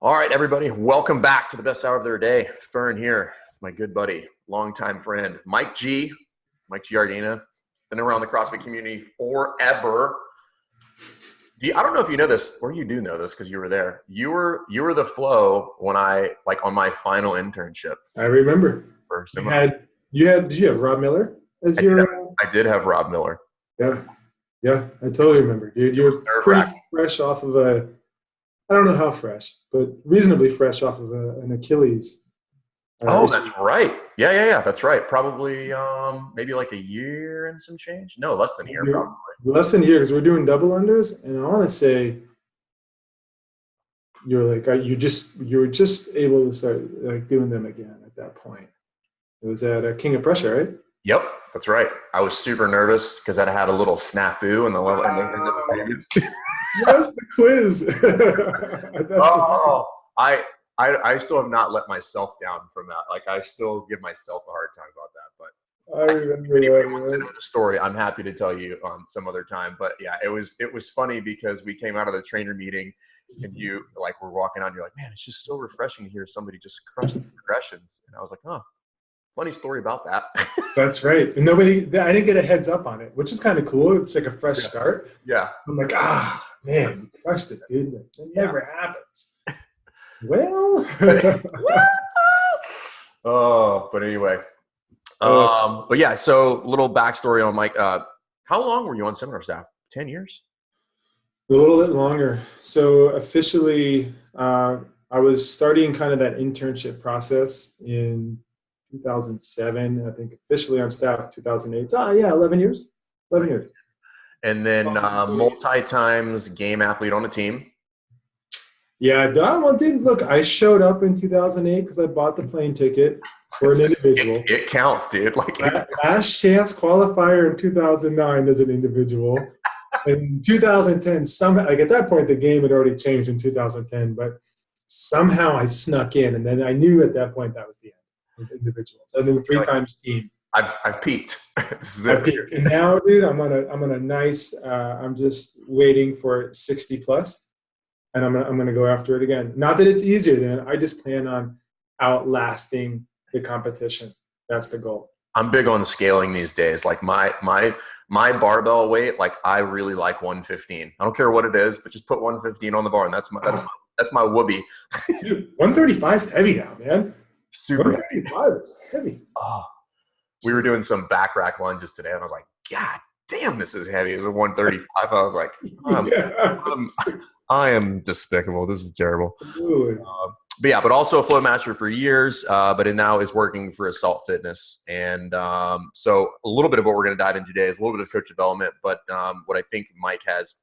All right, everybody, welcome back to the best hour of their day. Fern here, my good buddy, longtime friend, Mike Giardina. Been around the CrossFit community forever. I don't know if you know this, or you do know this because you were there. You were the flow when on my final internship. I remember. Did you have Rob Miller as I did have Rob Miller. Yeah, I totally remember. Dude, you were pretty fresh off of I don't know how fresh, but reasonably fresh off of an Achilles. Oh, that's right. Yeah. That's right. Probably maybe like a year and some change. No, less than a year, probably. Less than a year, because we're doing double unders, and I want to say you were just able to start doing them again at that point. It was at King of Prussia, right? Yep, that's right. I was super nervous because I had a little snafu in the level. Yes, the quiz. I still have not let myself down from that. Like, I still give myself a hard time about that. But I remember. If anybody wants to know the story, I'm happy to tell you some other time. But yeah, it was funny because we came out of the trainer meeting and you were walking on. You're like, man, it's just so refreshing to hear somebody just crush the progressions. And I was like, oh. Funny story about that. That's right. And I didn't get a heads up on it, which is kind of cool. It's like a fresh start. Yeah. I'm like, man, you crushed it, dude. That never happens. Well. But anyway. But yeah, so little backstory on Mike. How long were you on seminar staff? 10 years? A little bit longer. So officially, I was starting kind of that internship process in 2007. I think officially on staff 2008. So, 11 years. 11 years. And then multi-times game athlete on the team. Yeah, look, I showed up in 2008 because I bought the plane ticket for an individual. It counts, dude. Last chance qualifier in 2009 as an individual. In 2010, somehow, at that point, the game had already changed in 2010, but somehow I snuck in, and then I knew at that point that was the end. Individuals, and then 3 times team. I've peaked. This is it. Peaked. And now, dude, I'm on a nice. I'm just waiting for 60 plus, and I'm gonna go after it again. Not that it's easier. Then I just plan on outlasting the competition. That's the goal. I'm big on scaling these days. Like my barbell weight. Like, I really like 115. I don't care what it is, but just put 115 on the bar, and that's my whoopee. Dude, 135 is heavy now, man. Super 135 is heavy. Oh, we were doing some back rack lunges today, and I was like, God damn, this is heavy. It was a 135. I was like, I am despicable. This is terrible. But also a flow master for years, but it now is working for Assault Fitness. And so a little bit of what we're going to dive into today is a little bit of coach development, but what I think Mike has,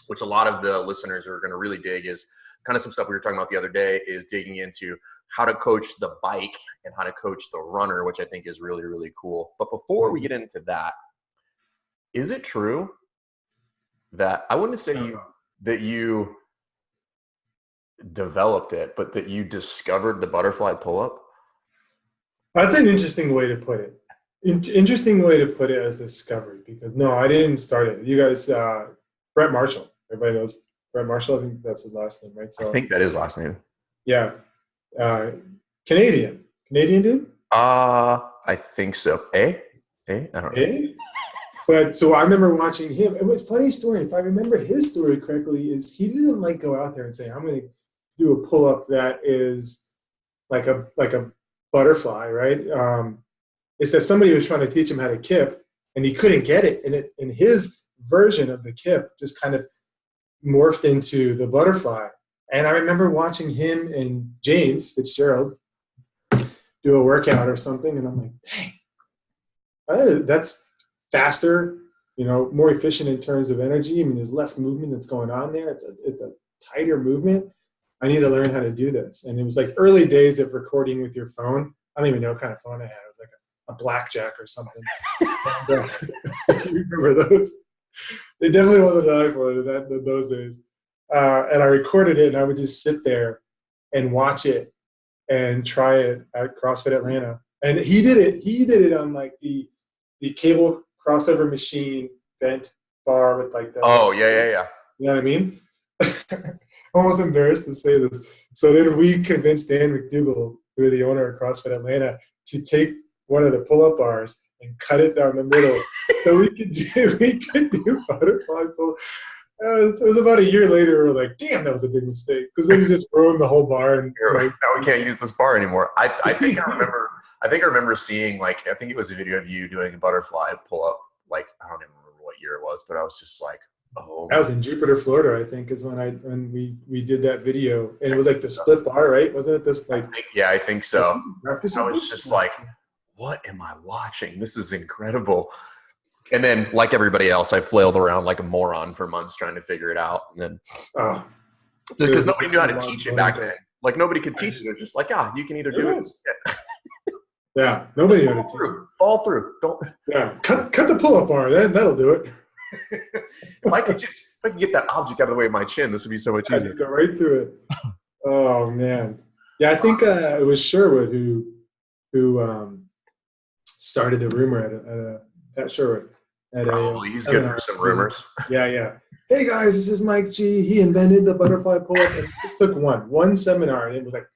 which a lot of the listeners are going to really dig, is kind of some stuff we were talking about the other day, is digging into how to coach the bike and how to coach the runner, which I think is really, really cool. But before we get into that, is it true that I wouldn't say that you developed it, but that you discovered the butterfly pull-up? That's an interesting way to put it. Interesting way to put it as discovery, because no, I didn't start it. You guys, Brett Marshall. Everybody knows Brett Marshall. I think that's his last name, right? So I think that is last name. Yeah. Canadian dude? I think so. I don't know. But so I remember watching him. It was a funny story. If I remember his story correctly, is he didn't go out there and say, I'm going to do a pull-up that is like a butterfly, right? It's that somebody was trying to teach him how to kip, and he couldn't get it. And his version of the kip just kind of morphed into the butterfly. And I remember watching him and James Fitzgerald do a workout or something, and I'm like, dang, that's faster, more efficient in terms of energy. I mean, there's less movement that's going on there. It's a tighter movement. I need to learn how to do this. And it was like early days of recording with your phone. I don't even know what kind of phone I had. It was like a Blackjack or something. And, if you remember those. They definitely wasn't an iPhone in those days. And I recorded it, and I would just sit there and watch it and try it at CrossFit Atlanta. And he did it on like the cable crossover machine bent bar with like the. Oh, yeah. You know what I mean? almost embarrassed to say this. So then we convinced Dan McDougall, who is the owner of CrossFit Atlanta, to take one of the pull-up bars and cut it down the middle so we could do butterfly pull. It was about a year later. We were like, "Damn, that was a big mistake," because then we just ruined the whole bar. And now we can't use this bar anymore. I think I remember seeing, like, I think it was a video of you doing a butterfly pull up. Like, I don't even remember what year it was, but I was just like, oh. That was in Jupiter, Florida, I think, is when we did that video, and it was like the split bar, right? Wasn't it this like? I think so. I was just like, what am I watching? This is incredible. And then, like everybody else, I flailed around like a moron for months trying to figure it out. And then, because nobody knew how to teach it back then. Like, nobody could teach it. They're just like, you can either do it. Yeah, nobody knew how to teach it. Fall through. Don't. Yeah, cut the pull-up bar. That'll do it. If I could get that object out of the way of my chin, this would be so much easier. Just go right through it. Oh man. Yeah, I think it was Sherwood who started the rumor at Sherwood. Probably. He's good for some rumors. Yeah. Hey guys, this is Mike G. He invented the butterfly pull-up, and it just took one seminar, and it was like.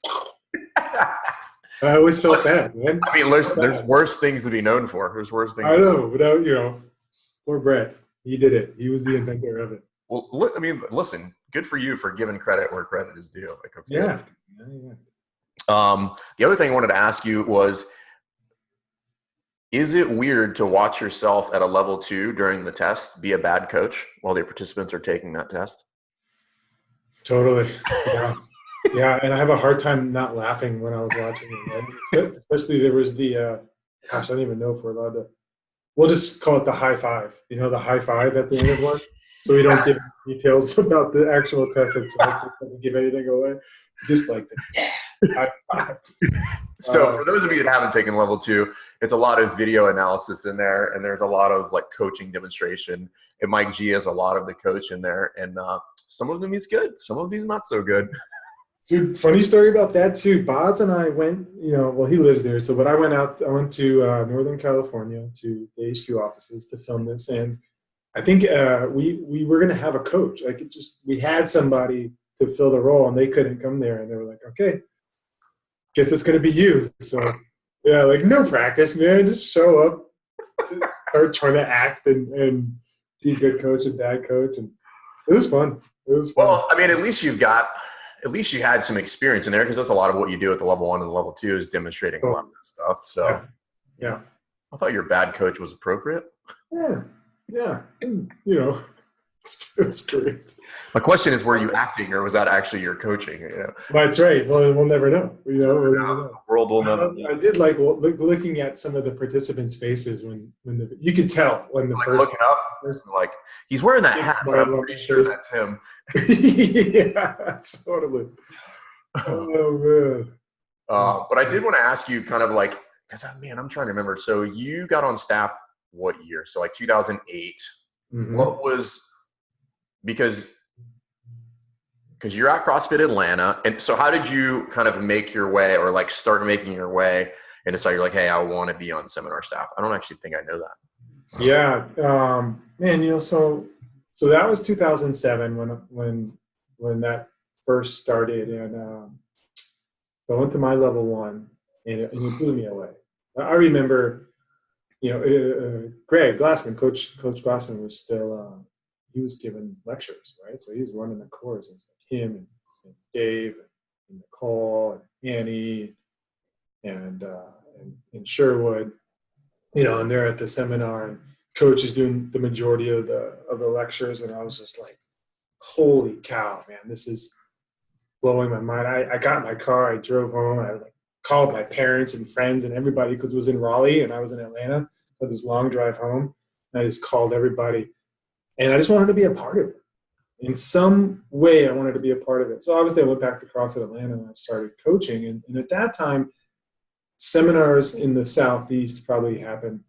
I always felt bad, man. I mean, there's worse things to be known for. There's worse things. I know, without poor Brett. He did it. He was the inventor of it. Well, I mean, listen. Good for you for giving credit where credit is due. Like, that's yeah. The other thing I wanted to ask you was, is it weird to watch yourself at a level 2 during the test be a bad coach while the participants are taking that test? Totally. Yeah. Yeah, and I have a hard time not laughing when I was watching it. Especially there was the I don't even know if we're allowed to. We'll just call it the high five. The high five at the end of one, so we don't give details about the actual test itself. It doesn't give anything away. Just like the high five. So for those of you that haven't taken level 2, it's a lot of video analysis in there, and there's a lot of like coaching demonstration. And Mike G has a lot of the coach in there, and some of them he's good, some of these not so good. Dude, funny story about that too. Boz and I went, well, he lives there. So, but I went to Northern California to the HQ offices to film this. And I think we were going to have a coach. Like, we had somebody to fill the role, and they couldn't come there. And they were like, okay, guess it's going to be you. So, yeah, like, no practice, man. Just show up, just start trying to act and be a good coach and bad coach. And it was fun. Well, I mean, at least you had some experience in there, because that's a lot of what you do at the level 1 and the level 2 is demonstrating a lot of stuff. So, yeah. I thought your bad coach was appropriate. Yeah. It was great. My question is, were you acting, or was that actually your coaching? That's right. Well, we'll never know. We'll never know. World will never. I did like looking at some of the participants' faces when you could tell when the first looking up, like, he's wearing that hat, but I'm pretty sure that's him. Yeah, totally. Oh man. But I did want to ask you, kind of like, because I'm trying to remember. So you got on staff what year? So like 2008. Mm-hmm. What was, because you're at CrossFit Atlanta, and so how did you kind of make your way, or like start making your way and decide you're like, hey, I want to be on seminar staff? I don't actually think I know that. Yeah, man. So that was 2007 when that first started, and I went to my level 1, and it blew me away. I remember, Greg Glassman, Coach Glassman was still, he was giving lectures, right? So he was running the course. It was like him and Dave and Nicole and Annie and Sherwood, and they're at the seminar, and Coach is doing the majority of the lectures, and I was just like, holy cow, man, this is blowing my mind. I got in my car, I drove home, I called my parents and friends and everybody, because it was in Raleigh and I was in Atlanta. So this long drive home, and I just called everybody, and I just wanted to be a part of it. In some way, I wanted to be a part of it. So obviously I went back to CrossFit Atlanta and I started coaching. And at that time, seminars in the Southeast probably happened,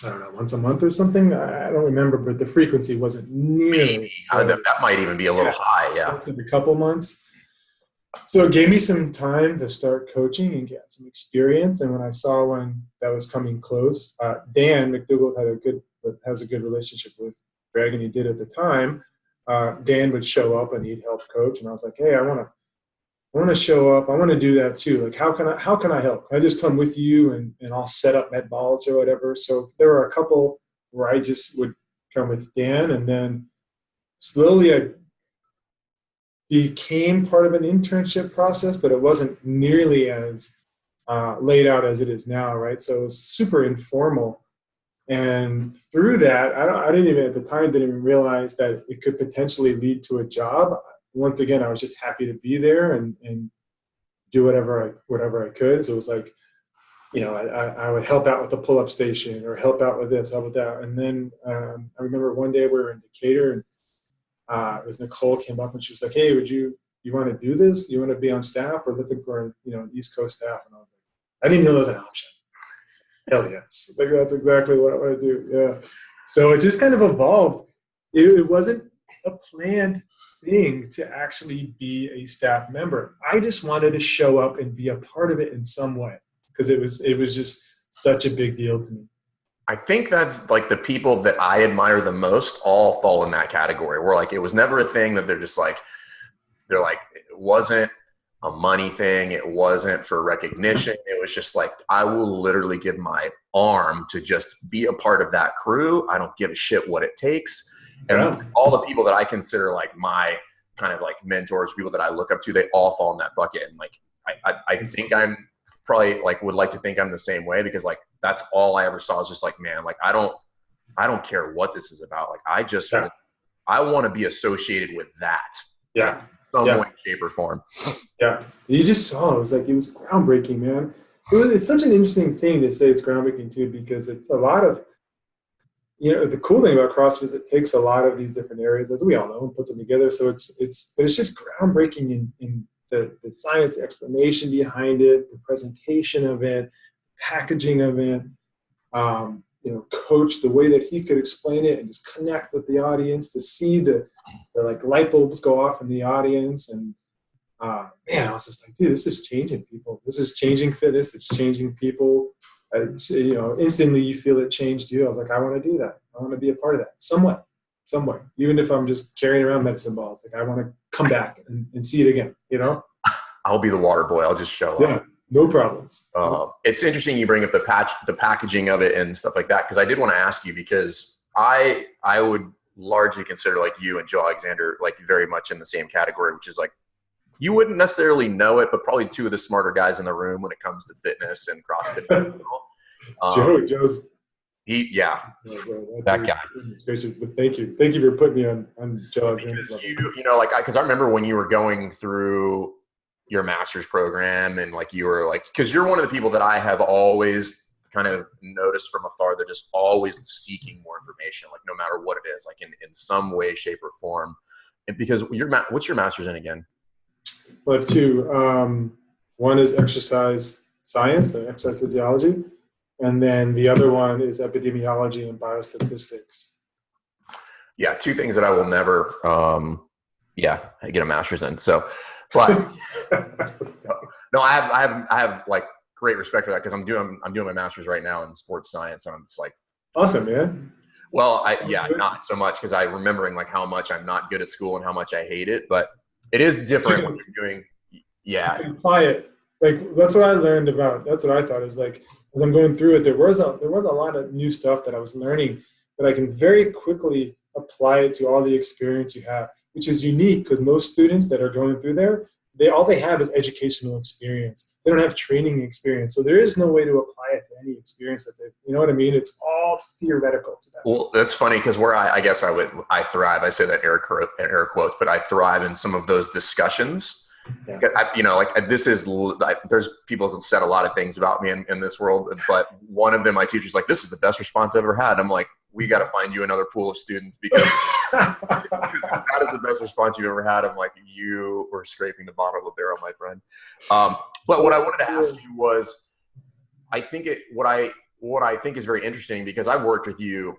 I don't know, once a month or something. I don't remember, but the frequency wasn't nearly. That might even be a little high, yeah. Once in a couple months. So it gave me some time to start coaching and get some experience. And when I saw one that was coming close, Dan McDougall has a good relationship with Greg, and he did at the time. Dan would show up and he'd help coach. And I was like, hey, I want to show up. I want to do that too. Like, how can I help? Can I just come with you and I'll set up med balls or whatever. So there were a couple where I just would come with Dan, and then slowly I became part of an internship process, but it wasn't nearly as laid out as it is now, right? So it was super informal. And through that, I didn't even, at the time, didn't even realize that it could potentially lead to a job. Once again, I was just happy to be there and do whatever I could. So it was like, I would help out with the pull-up station or help out with this, help with that. And then I remember one day we were in Decatur, and it was Nicole came up and she was like, hey, you want to do this? You want to be on staff? We're looking for, an East Coast staff. And I was like, I didn't know that was an option. Hell yes. Like, that's exactly what I want to do. Yeah. So it just kind of evolved. It wasn't a planned thing to actually be a staff member. I just wanted to show up and be a part of it in some way, because it was just such a big deal to me. I think that's like the people that I admire the most all fall in that category, where like it was never a thing that they're like, it wasn't a money thing. It wasn't for recognition. It was just like, I will literally give my arm to just be a part of that crew. I don't give a shit what it takes. And all the people that I consider like my kind of like mentors, people that I look up to, they all fall in that bucket. And like, I think I'm probably like, would like to think I'm the same way, because like, that's all I ever saw is just like, man, like, I don't care what this is about. Like, I want to be associated with that. Yeah. Like, some way, shape, or form. Yeah. You just saw, it was groundbreaking, man. It's such an interesting thing to say it's groundbreaking too, because it's a lot of, the cool thing about CrossFit is it takes a lot of these different areas, as we all know, and puts them together. So but it's just groundbreaking in the science, the explanation behind it, the presentation of it, packaging of it, coach, the way that he could explain it and just connect with the audience, to see the like light bulbs go off in the audience. And man, I was just like, dude, this is changing people. This is changing fitness. It's changing people. Instantly you feel it changed you. I was like, I want to do that. I want to be a part of that somewhere, even if I'm just carrying around medicine balls. Like, I want to come back and see it again, I'll be the water boy. I'll just show up. Yeah, no problems. It's interesting you bring up the packaging of it and stuff like that, because I did want to ask you, because I would largely consider like you and Joe Alexander like very much in the same category, which is like, you wouldn't necessarily know it, but probably two of the smarter guys in the room when it comes to fitness and CrossFit. Joe's that guy. But thank you for putting me on Joe. Because I remember when you were going through your master's program, and like you were like, because you're one of the people that I have always kind of noticed from afar, they're just always seeking more information, like no matter what it is, like in some way, shape, or form. And because what's your master's in again? I have two. One is exercise science and exercise physiology, and then the other one is epidemiology and biostatistics. Yeah, two things that I will never, I get a master's in. So, but no, I have like great respect for that, because I'm doing my master's right now in sports science, and I'm just like, awesome, man. Well, not so much, because I'm remembering like how much I'm not good at school and how much I hate it, but it is different when you're doing. Yeah, you can apply it. Like, that's what I learned about. That's what I thought is like, as I'm going through it, there was a lot of new stuff that I was learning that I can very quickly apply it to all the experience you have, which is unique, because most students that are going through there, all they have is educational experience. They don't have training experience. So there is no way to apply it to any experience that you know what I mean? It's all theoretical to them. Well, that's funny, because where I guess I thrive. I say that air quotes, but I thrive in some of those discussions. Yeah. There's people that said a lot of things about me in this world, but one of them, my teacher's like, this is the best response I've ever had. I'm like, we got to find you another pool of students, because if that is the best response you've ever had, I'm like, you were scraping the bottom of the barrel, my friend. But what I wanted to ask you was, what I think is very interesting, because I've worked with you,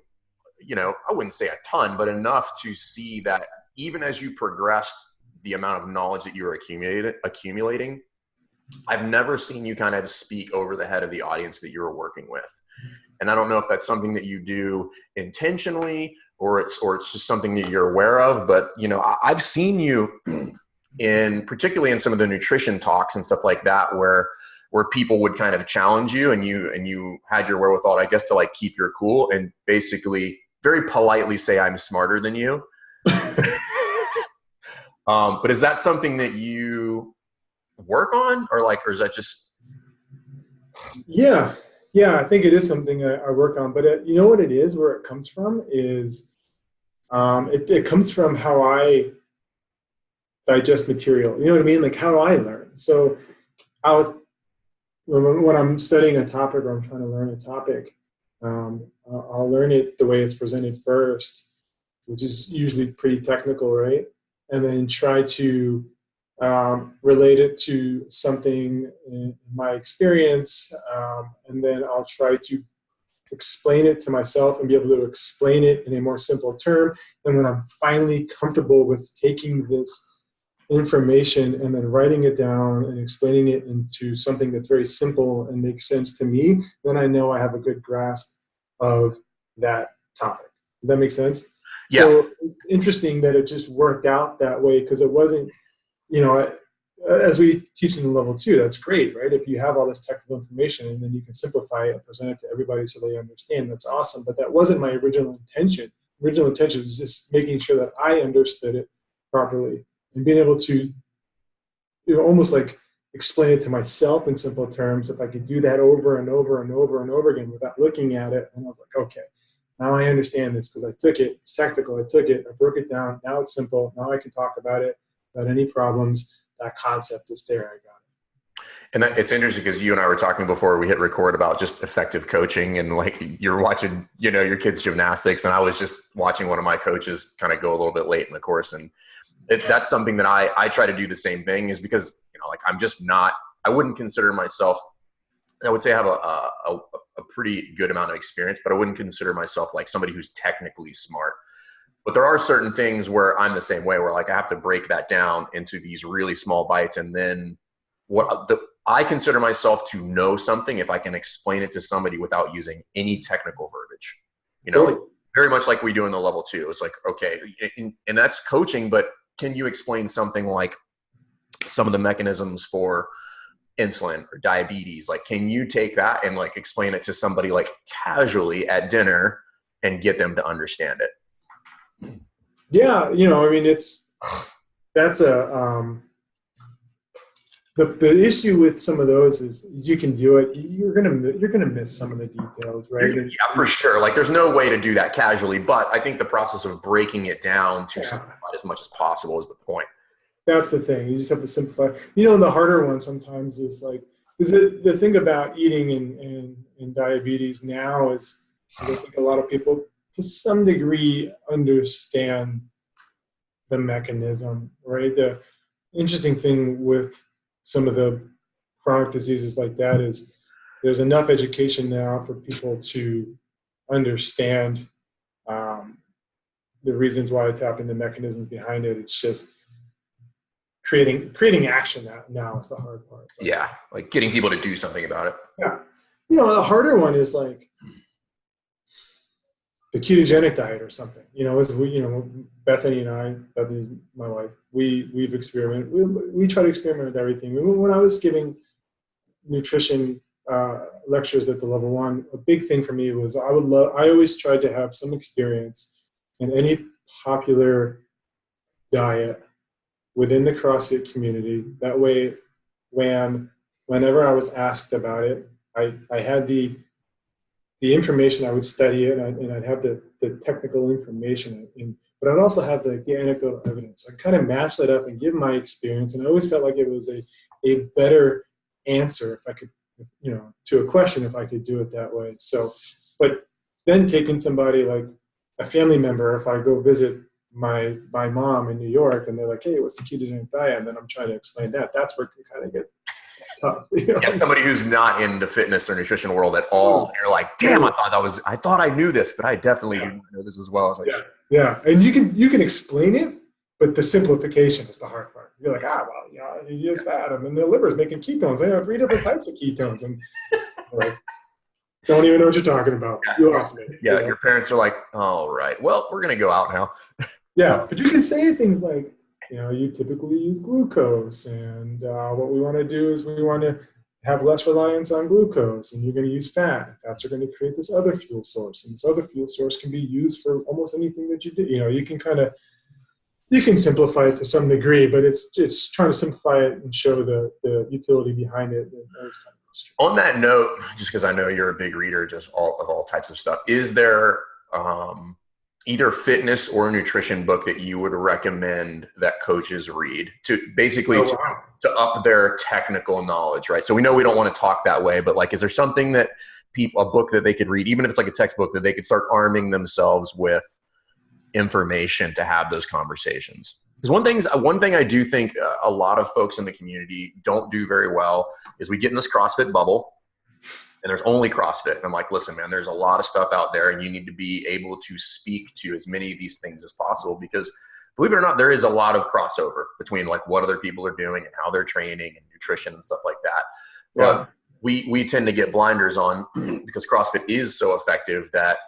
I wouldn't say a ton, but enough to see that even as you progressed the amount of knowledge that you were accumulating, I've never seen you kind of speak over the head of the audience that you were working with. And I don't know if that's something that you do intentionally, or it's just something that you're aware of. But, you know, I've seen you particularly in some of the nutrition talks and stuff like that, where people would kind of challenge you, and you had your wherewithal, I guess, to like keep your cool and basically very politely say, I'm smarter than you. But is that something that you work on, or is that just? Yeah, I think it is something I work on, but you know what it is, where it comes from is, it comes from how I digest material. You know what I mean? Like how I learn. So when I'm studying a topic, or I'm trying to learn a topic, I'll learn it the way it's presented first, which is usually pretty technical, right? And then try to relate it to something in my experience, and then I'll try to explain it to myself and be able to explain it in a more simple term. And when I'm finally comfortable with taking this information and then writing it down and explaining it into something that's very simple and makes sense to me, then I know I have a good grasp of that topic. Does that make sense? Yeah. So it's interesting that it just worked out that way, because it wasn't, you know, as we teach in level 2, that's great, right? If you have all this technical information and then you can simplify it and present it to everybody so they understand, that's awesome. But that wasn't my original intention. Original intention was just making sure that I understood it properly and being able to, you know, almost like explain it to myself in simple terms. If I could do that over and over and over and over again without looking at it, and I was like, okay, now I understand this because I took it. It's technical. I took it. I broke it down. Now it's simple. Now I can talk about it without any problems. That concept is there. I got it. And it's interesting because you and I were talking before we hit record about just effective coaching, and like you're watching, you know, your kids' gymnastics, and I was just watching one of my coaches kind of go a little bit late in the course, and that's something that I try to do the same thing, is because, you know, like I'm just not, I wouldn't consider myself, I would say I have a pretty good amount of experience, but I wouldn't consider myself like somebody who's technically smart. But there are certain things where I'm the same way, where like I have to break that down into these really small bites. And then I consider myself to know something if I can explain it to somebody without using any technical verbiage, you know, like very much like we do in the level 2. It's like, okay, and that's coaching, but can you explain something like some of the mechanisms for insulin or diabetes? Like, can you take that and like explain it to somebody like casually at dinner and get them to understand it? Yeah, you know, I mean, that's the issue with some of those is you can do it. You're gonna miss some of the details, right? Yeah, for sure. Like, there's no way to do that casually, but I think the process of breaking it down to simplify as much as possible is the point. That's the thing. You just have to simplify. You know, the harder one sometimes is like, the thing about eating and diabetes now is, I think a lot of people to some degree understand the mechanism, right? The interesting thing with some of the chronic diseases like that is there's enough education now for people to understand the reasons why it's happened, the mechanisms behind it. It's just creating action now is the hard part. But, yeah, like getting people to do something about it. Yeah. You know, the harder one is like the ketogenic diet or something. You know, as we, you know, Bethany's my wife, we've experimented. We try to experiment with everything. When I was giving nutrition lectures at the level 1, a big thing for me was I always tried to have some experience in any popular diet within the CrossFit community. That way, whenever I was asked about it, I had the information. I would study it, and I'd have the technical information, but I'd also have the anecdotal evidence. I'd kind of match that up and give my experience, and I always felt like it was a better answer if I could, you know, to a question if I could do it that way. So, but then taking somebody like a family member, if I go visit my mom in New York and they're like, hey, what's the ketogenic diet? And then I'm trying to explain that's where it can kind of get tough. You know? Yeah, somebody who's not in the fitness or nutrition world at all. And you're like, damn, I thought I knew this, but I definitely didn't know this as well. Like, yeah. And you can explain it, but the simplification is the hard part. You're like, well, you know, you use fat, and then the liver's making ketones. They have 3 different types of ketones. And like, Don't even know what you're talking about. Yeah. You lost me. Yeah, your parents are like, all right, well, we're going to go out now. Yeah, but you can say things like, you typically use glucose, and what we want to do is we want to have less reliance on glucose, and you're going to use fat. Fats are going to create this other fuel source, and this other fuel source can be used for almost anything that you do. You can you can simplify it to some degree, but it's trying to simplify it and show the utility behind it. And that's kind of on that note, just because I know you're a big reader, just all types of stuff, is there either fitness or nutrition book that you would recommend that coaches read to basically to up their technical knowledge, right? So we know we don't want to talk that way, but like, is there something that a book that they could read, even if it's like a textbook, that they could start arming themselves with information to have those conversations? Because one thing I do think a lot of folks in the community don't do very well is we get in this CrossFit bubble and there's only CrossFit. And I'm like, listen, man, there's a lot of stuff out there and you need to be able to speak to as many of these things as possible, because believe it or not, there is a lot of crossover between like what other people are doing and how they're training and nutrition and stuff like that. Yeah. But we tend to get blinders on because CrossFit is so effective that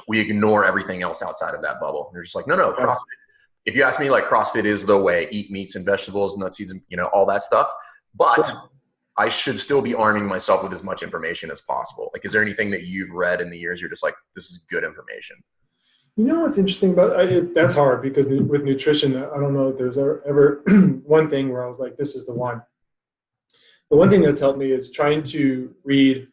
we ignore everything else outside of that bubble. And you're just like, no, CrossFit. If you ask me, like, CrossFit is the way. Eat meats and vegetables, nut seeds, and all that stuff. But sure, I should still be arming myself with as much information as possible. Like, is there anything that you've read in the years you're just like, this is good information? What's interesting about it? That's hard because with nutrition, I don't know if there's ever one thing where I was like, this is the one. The one thing that's helped me is trying to read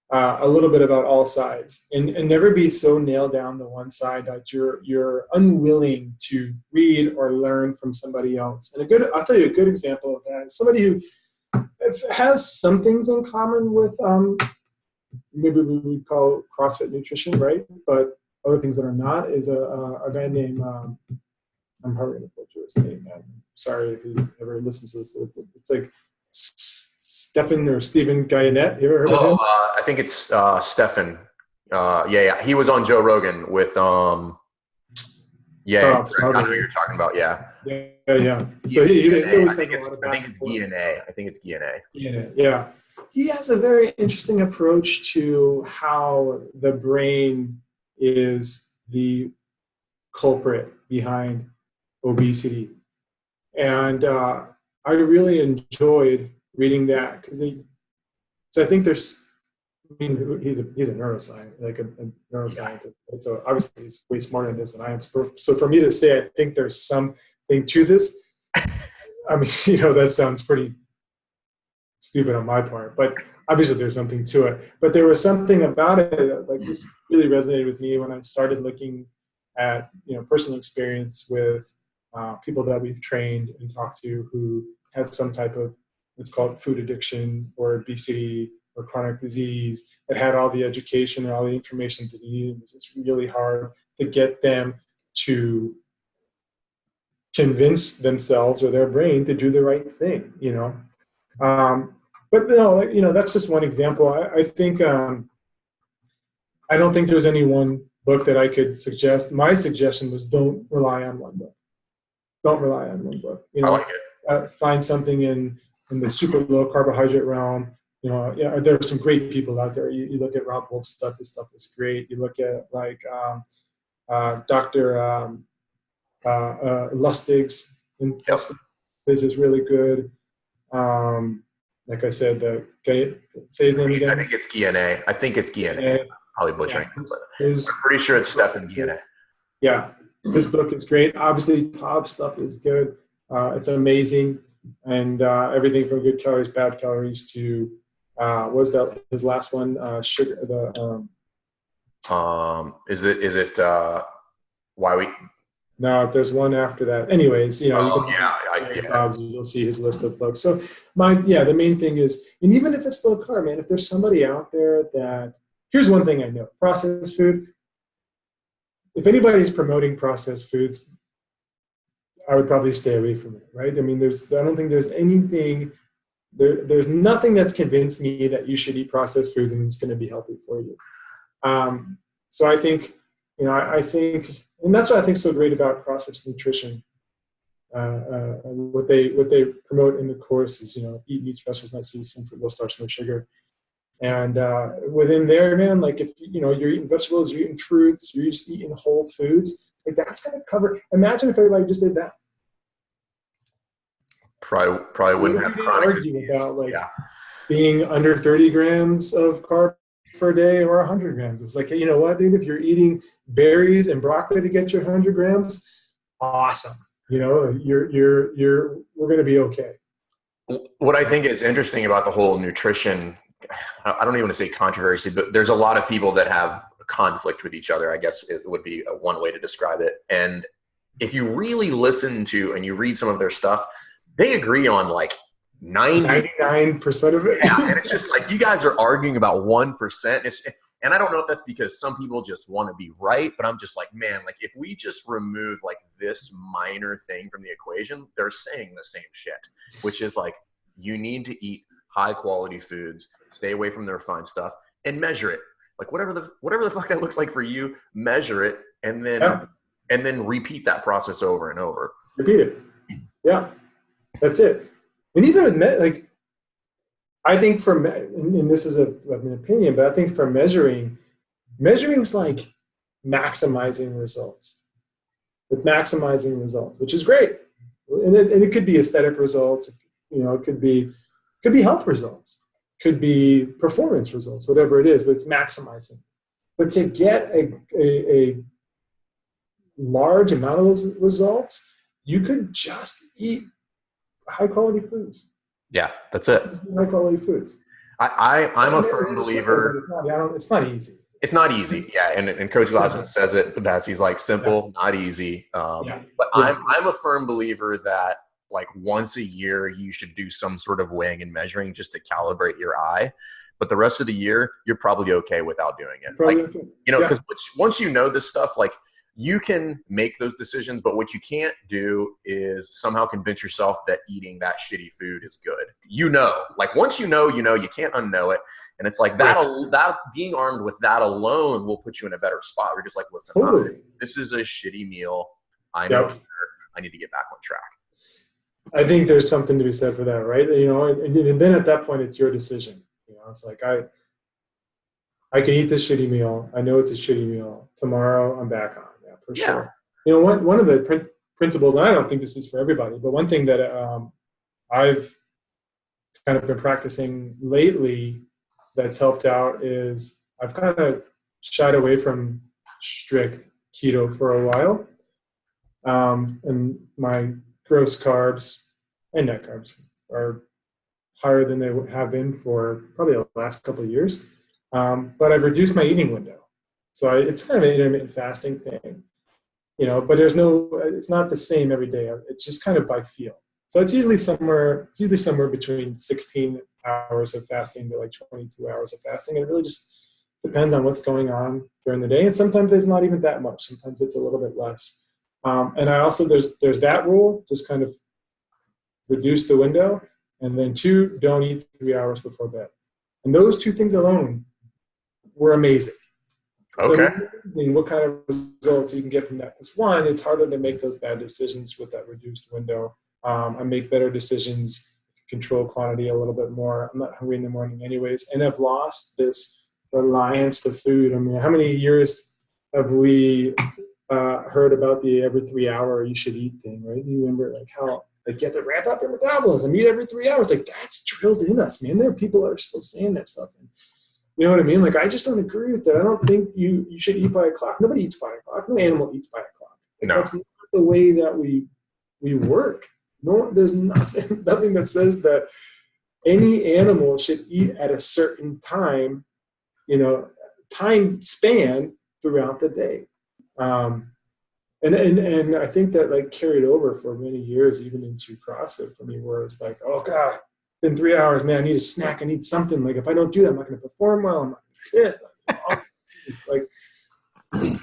a little bit about all sides and never be so nailed down the one side that you're unwilling to read or learn from somebody else. And I'll tell you a good example of that is somebody who has some things in common with maybe we would call CrossFit nutrition, right? But other things that are not is a guy named I'm probably going to butcher his name. I'm sorry if he ever listens to this. It's like Stephen or Stephen Guyanet. You ever heard of him? I think it's Stephen. Yeah. He was on Joe Rogan with I know who you're talking about. Yeah. So he always says a lot about. I think it's DNA. DNA. Yeah. He has a very interesting approach to how the brain is the culprit behind obesity, and I really enjoyed reading that because I think he's a neuroscientist, like a neuroscientist. And so obviously he's way smarter than this than I am. So for me to say I think there's something to this, I mean, that sounds pretty stupid on my part, but obviously there's something to it. But there was something about it that like this really resonated with me when I started looking at personal experience with people that we've trained and talked to who had some type of, it's called food addiction or obesity or chronic disease, that had all the education and all the information that they needed. It's really hard to get them to convince themselves or their brain to do the right thing, But that's just one example. I think I don't think there's any one book that I could suggest. My suggestion was don't rely on one book. Don't rely on one book. I like it. Find something in the super low carbohydrate realm. There are some great people out there. You look at Rob Wolf's stuff. His stuff is great. You look at like Dr. Lustig's. This is really good. Like I said, say his name again. I think it's Guyanet. Probably butchering it, but I'm pretty sure it's Stephen Guyanet. Yeah, this book is great. Obviously, Todd's stuff is good. It's amazing, and everything from good calories, bad calories to what was that his last one? Sugar. Is it why we? No, if there's one after that. Anyways, you'll see his list of books. So the main thing is, and even if it's low carb, man, if there's somebody out there that, here's one thing I know, processed food, if anybody's promoting processed foods, I would probably stay away from it, right? I mean, I don't think there's anything, there's nothing that's convinced me that you should eat processed foods and it's going to be healthy for you. So I think, and that's what I think is so great about CrossFit's nutrition. What they promote in the course is, eat meats, vegetables, nuts, seeds, and fruit, low starch, no sugar. And within there, man, like if you're eating vegetables, you're eating fruits, you're just eating whole foods, like that's gonna cover. Imagine if everybody just did that. Probably wouldn't have chronic disease. About like being under 30 grams of carbs per day or 100 grams. It was like, hey, you know what, dude? If you're eating berries and broccoli to get your 100 grams, awesome. We're gonna be okay. What I think is interesting about the whole nutrition, I don't even want to say controversy, but there's a lot of people that have conflict with each other, I guess it would be one way to describe it. And if you really listen to and you read some of their stuff, they agree on like 99% of it. Yeah, and it's just like you guys are arguing about 1%. And I don't know if that's because some people just want to be right, but I'm just like, man, like if we just remove like this minor thing from the equation, they're saying the same shit, which is like you need to eat high quality foods, stay away from the refined stuff, and measure it. Like whatever the fuck that looks like for you, measure it, and then repeat that process over and over. Repeat it. Yeah, that's it. And even with like, I think and this is an opinion, but I think for measuring's like maximizing results. With maximizing results, which is great, and it could be aesthetic results. It could be health results, could be performance results, whatever it is. But it's maximizing. But to get a large amount of those results, you could just eat high quality foods. Yeah, that's it. High quality foods. I'm a firm believer. It's not easy. It's not easy. Yeah. And Coach Glassman says it the best. He's like, simple, not easy. But I'm a firm believer that like once a year you should do some sort of weighing and measuring just to calibrate your eye. But the rest of the year, you're probably okay without doing it. Because once you know this stuff, like you can make those decisions, but what you can't do is somehow convince yourself that eating that shitty food is good. Like once you know, you can't unknow it. And it's like that being armed with that alone will put you in a better spot. We're just like, listen, this is a shitty meal. I know better. I need to get back on track. I think there's something to be said for that, right? And then at that point, it's your decision. It's like I can eat this shitty meal. I know it's a shitty meal. Tomorrow, I'm back on. Yeah, for sure. One of the principles, and I don't think this is for everybody, but one thing that I've kind of been practicing lately that's helped out is I've kind of shied away from strict keto for a while. And my gross carbs and net carbs are higher than they have been for probably the last couple of years. But I've reduced my eating window. So it's kind of an intermittent fasting thing, but it's not the same every day. It's just kind of by feel. So it's usually somewhere between 16 hours of fasting to like 22 hours of fasting. And it really just depends on what's going on during the day. And sometimes it's not even that much. Sometimes it's a little bit less. And I also, there's that rule, just kind of reduce the window. And then 2, don't eat 3 hours before bed. And those 2 things alone were amazing. Okay. So what kind of results you can get from that? Because 1, it's harder to make those bad decisions with that reduced window. I make better decisions, control quantity a little bit more. I'm not hungry in the morning anyways. And I've lost this reliance to food. I mean, how many years have we heard about the every 3 hour you should eat thing, right? You remember like how like you have to ramp up your metabolism, eat every 3 hours. Like that's drilled in us, man. There are people that are still saying that stuff. And you know what I mean? Like I just don't agree with that. I don't think you should eat by a clock. Nobody eats by a clock. No animal eats by a clock. Like, that's not the way that we work. No, there's nothing that says that any animal should eat at a certain time, time span throughout the day. And I think that like carried over for many years, even into CrossFit for me, where it's like, oh God, been 3 hours, man, I need a snack, I need something. Like if I don't do that, I'm not going to perform well. I'm not going to do this. It's like,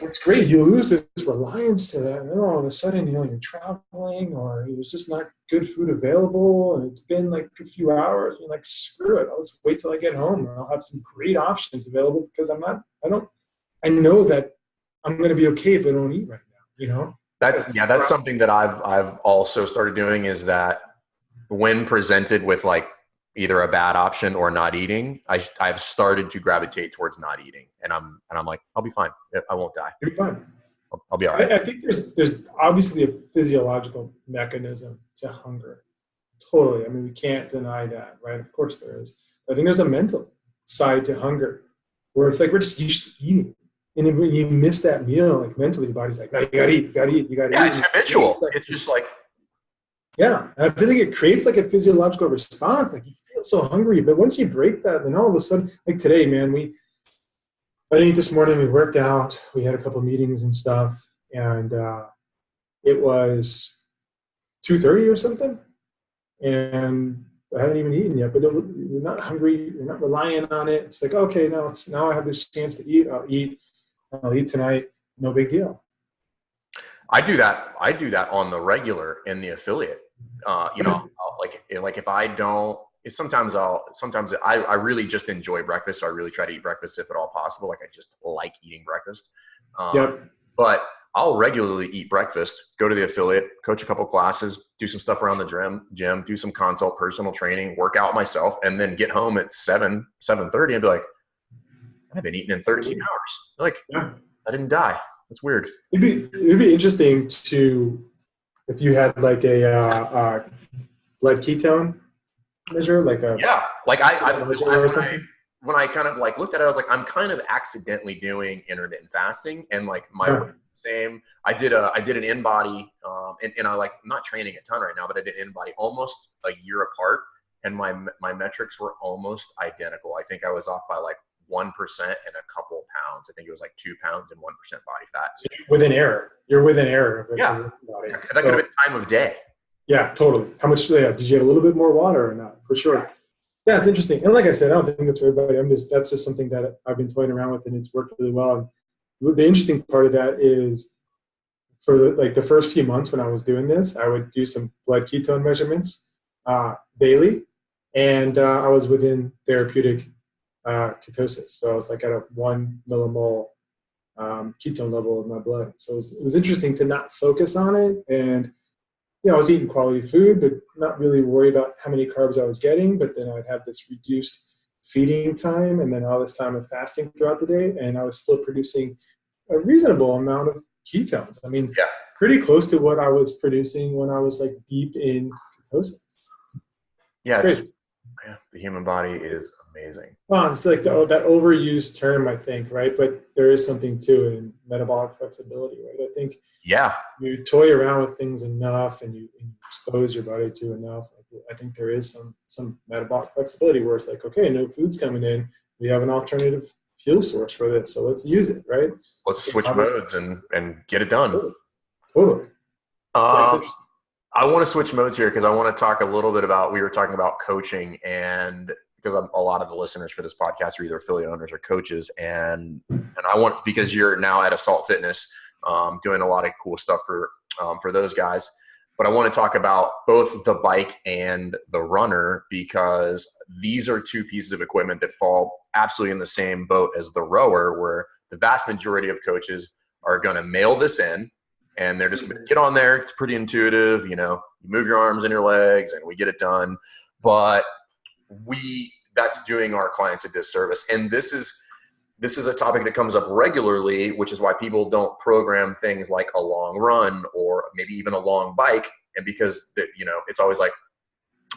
it's great. You lose this reliance to that. And then all of a sudden, you're traveling or there's just not good food available. And it's been like a few hours. You're like, screw it. I'll just wait till I get home and I'll have some great options available because I know that I'm going to be okay if I don't eat right now, That's something that I've also started doing is that when presented with like either a bad option or not eating, I've started to gravitate towards not eating, and I'm like, I'll be fine. I won't die. You'll be fine. I'll be all right. I think there's obviously a physiological mechanism to hunger. Totally. I mean, we can't deny that, right? Of course there is. I think there's a mental side to hunger where it's like we're just used to eating. And when you miss that meal, like mentally, your body's like, no, you gotta eat, you gotta eat, you gotta eat. Yeah, it's habitual. It's just like, yeah. And I feel like it creates like a physiological response. Like you feel so hungry. But once you break that, then all of a sudden, like today, man, I didn't eat this morning. We worked out. We had a couple of meetings and stuff. And it was 2:30 or something. And I haven't even eaten yet. But you're not hungry. You're not relying on it. It's like, okay, now I have this chance to eat. I'll eat tonight. No big deal. I do that on the regular in the affiliate. Like if I don't, sometimes I really just enjoy breakfast. So I really try to eat breakfast if at all possible. Like I just like eating breakfast. But I'll regularly eat breakfast, go to the affiliate, coach a couple classes, do some stuff around the gym, do some consult personal training, work out myself, and then get home at 7:30 and be like, I've been eating in 13 hours. Like, I didn't die. That's weird. It'd be interesting if you had like a blood ketone measure, like a when I kind of like looked at it, I was like, I'm kind of accidentally doing intermittent fasting, and like my same. I did an in-body, and I'm not training a ton right now, but I did in-body almost a year apart, and my metrics were almost identical. I think I was off by like 1% and a couple pounds. I think it was like 2 pounds and 1% body fat. So you're within error. You're within error. Yeah. That could have been time of day. Yeah, totally. How much? Did you have a little bit more water or not? For sure. Yeah, it's interesting. And like I said, I don't think that's for everybody. That's just something that I've been toying around with, and it's worked really well. And the interesting part of that is for the first few months when I was doing this, I would do some blood ketone measurements daily, and I was within therapeutic ketosis. So I was like at a 1 millimole ketone level in my blood. So it was interesting to not focus on it. And, I was eating quality food, but not really worried about how many carbs I was getting. But then I'd have this reduced feeding time and then all this time of fasting throughout the day. And I was still producing a reasonable amount of ketones. I mean, pretty close to what I was producing when I was like deep in ketosis. Yeah, the human body is amazing. Well, it's like that overused term, I think, right? But there is something to it in metabolic flexibility, right? I think you toy around with things enough and you expose your body to enough. I think there is some metabolic flexibility where it's like, okay, no food's coming in. We have an alternative fuel source for this, so let's use it, right? Let's switch modes and get it done. Totally. That's interesting. I want to switch modes here because I want to talk a little bit about, we were talking about coaching, and because a lot of the listeners for this podcast are either affiliate owners or coaches. And I want, because you're now at Assault Fitness, doing a lot of cool stuff for those guys. But I want to talk about both the bike and the runner, because these are two pieces of equipment that fall absolutely in the same boat as the rower, where the vast majority of coaches are going to mail this in. And they're just going to get on there. It's pretty intuitive. You move your arms and your legs and we get it done. But that's doing our clients a disservice. And this is a topic that comes up regularly, which is why people don't program things like a long run or maybe even a long bike. And because, it's always like,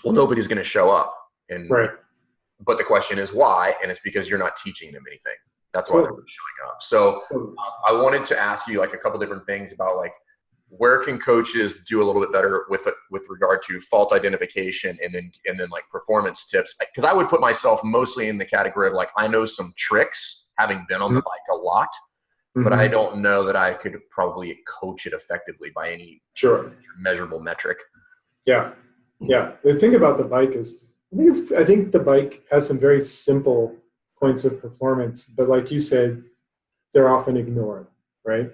well, nobody's going to show up. Right. But the question is why? And it's because you're not teaching them anything. That's why they're showing up. So I wanted to ask you like a couple different things about like, where can coaches do a little bit better with regard to fault identification and then like performance tips? Because I would put myself mostly in the category of like, I know some tricks having been on the bike a lot, but I don't know that I could probably coach it effectively by any measurable metric. Yeah. The thing about the bike is, I think the bike has some very simple points of performance, but like you said, they're often ignored, right?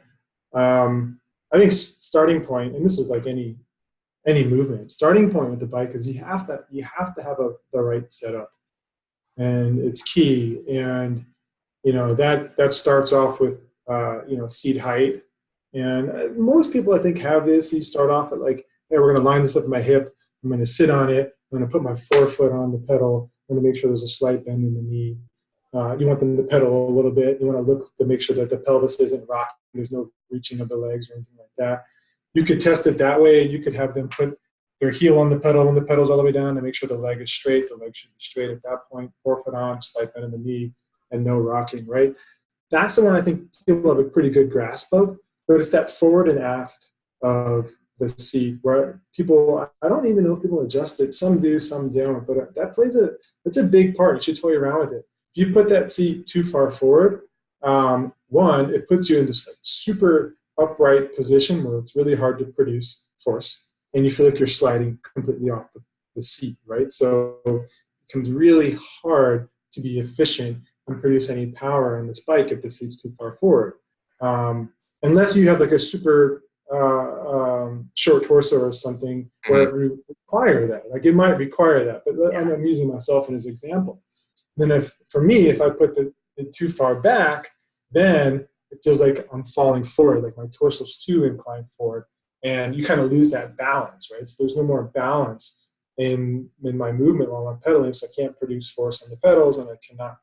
I think starting point, and this is like any movement, starting point with the bike is you have to have the right setup, and it's key. And that starts off with seat height, and most people I think have this. You start off at like, hey, we're going to line this up in my hip. I'm going to sit on it. I'm going to put my forefoot on the pedal. I'm going to make sure there's a slight bend in the knee. You want them to pedal a little bit. You want to look to make sure that the pelvis isn't rocking. There's no reaching of the legs or anything like that. You could test it that way. You could have them put their heel on the pedal when the pedal's all the way down to make sure the leg is straight. The leg should be straight at that point. Forefoot on, slight bend in the knee, and no rocking, right? That's the one I think people have a pretty good grasp of. But it's that forward and aft of the seat where people, I don't even know if people adjust it. Some do, some don't. But that's a big part. You should toy around with it. If you put that seat too far forward, one, it puts you in this like super upright position where it's really hard to produce force, and you feel like you're sliding completely off the seat, right? So it becomes really hard to be efficient and produce any power on this bike if the seat's too far forward. Unless you have like a super short torso or something where it would require that. Like it might require that, but I'm using myself as an example. Then for me, if I put it too far back, then it feels like I'm falling forward, like my torso's too inclined forward, and you kind of lose that balance, right? So there's no more balance in my movement while I'm pedaling, so I can't produce force on the pedals, and I cannot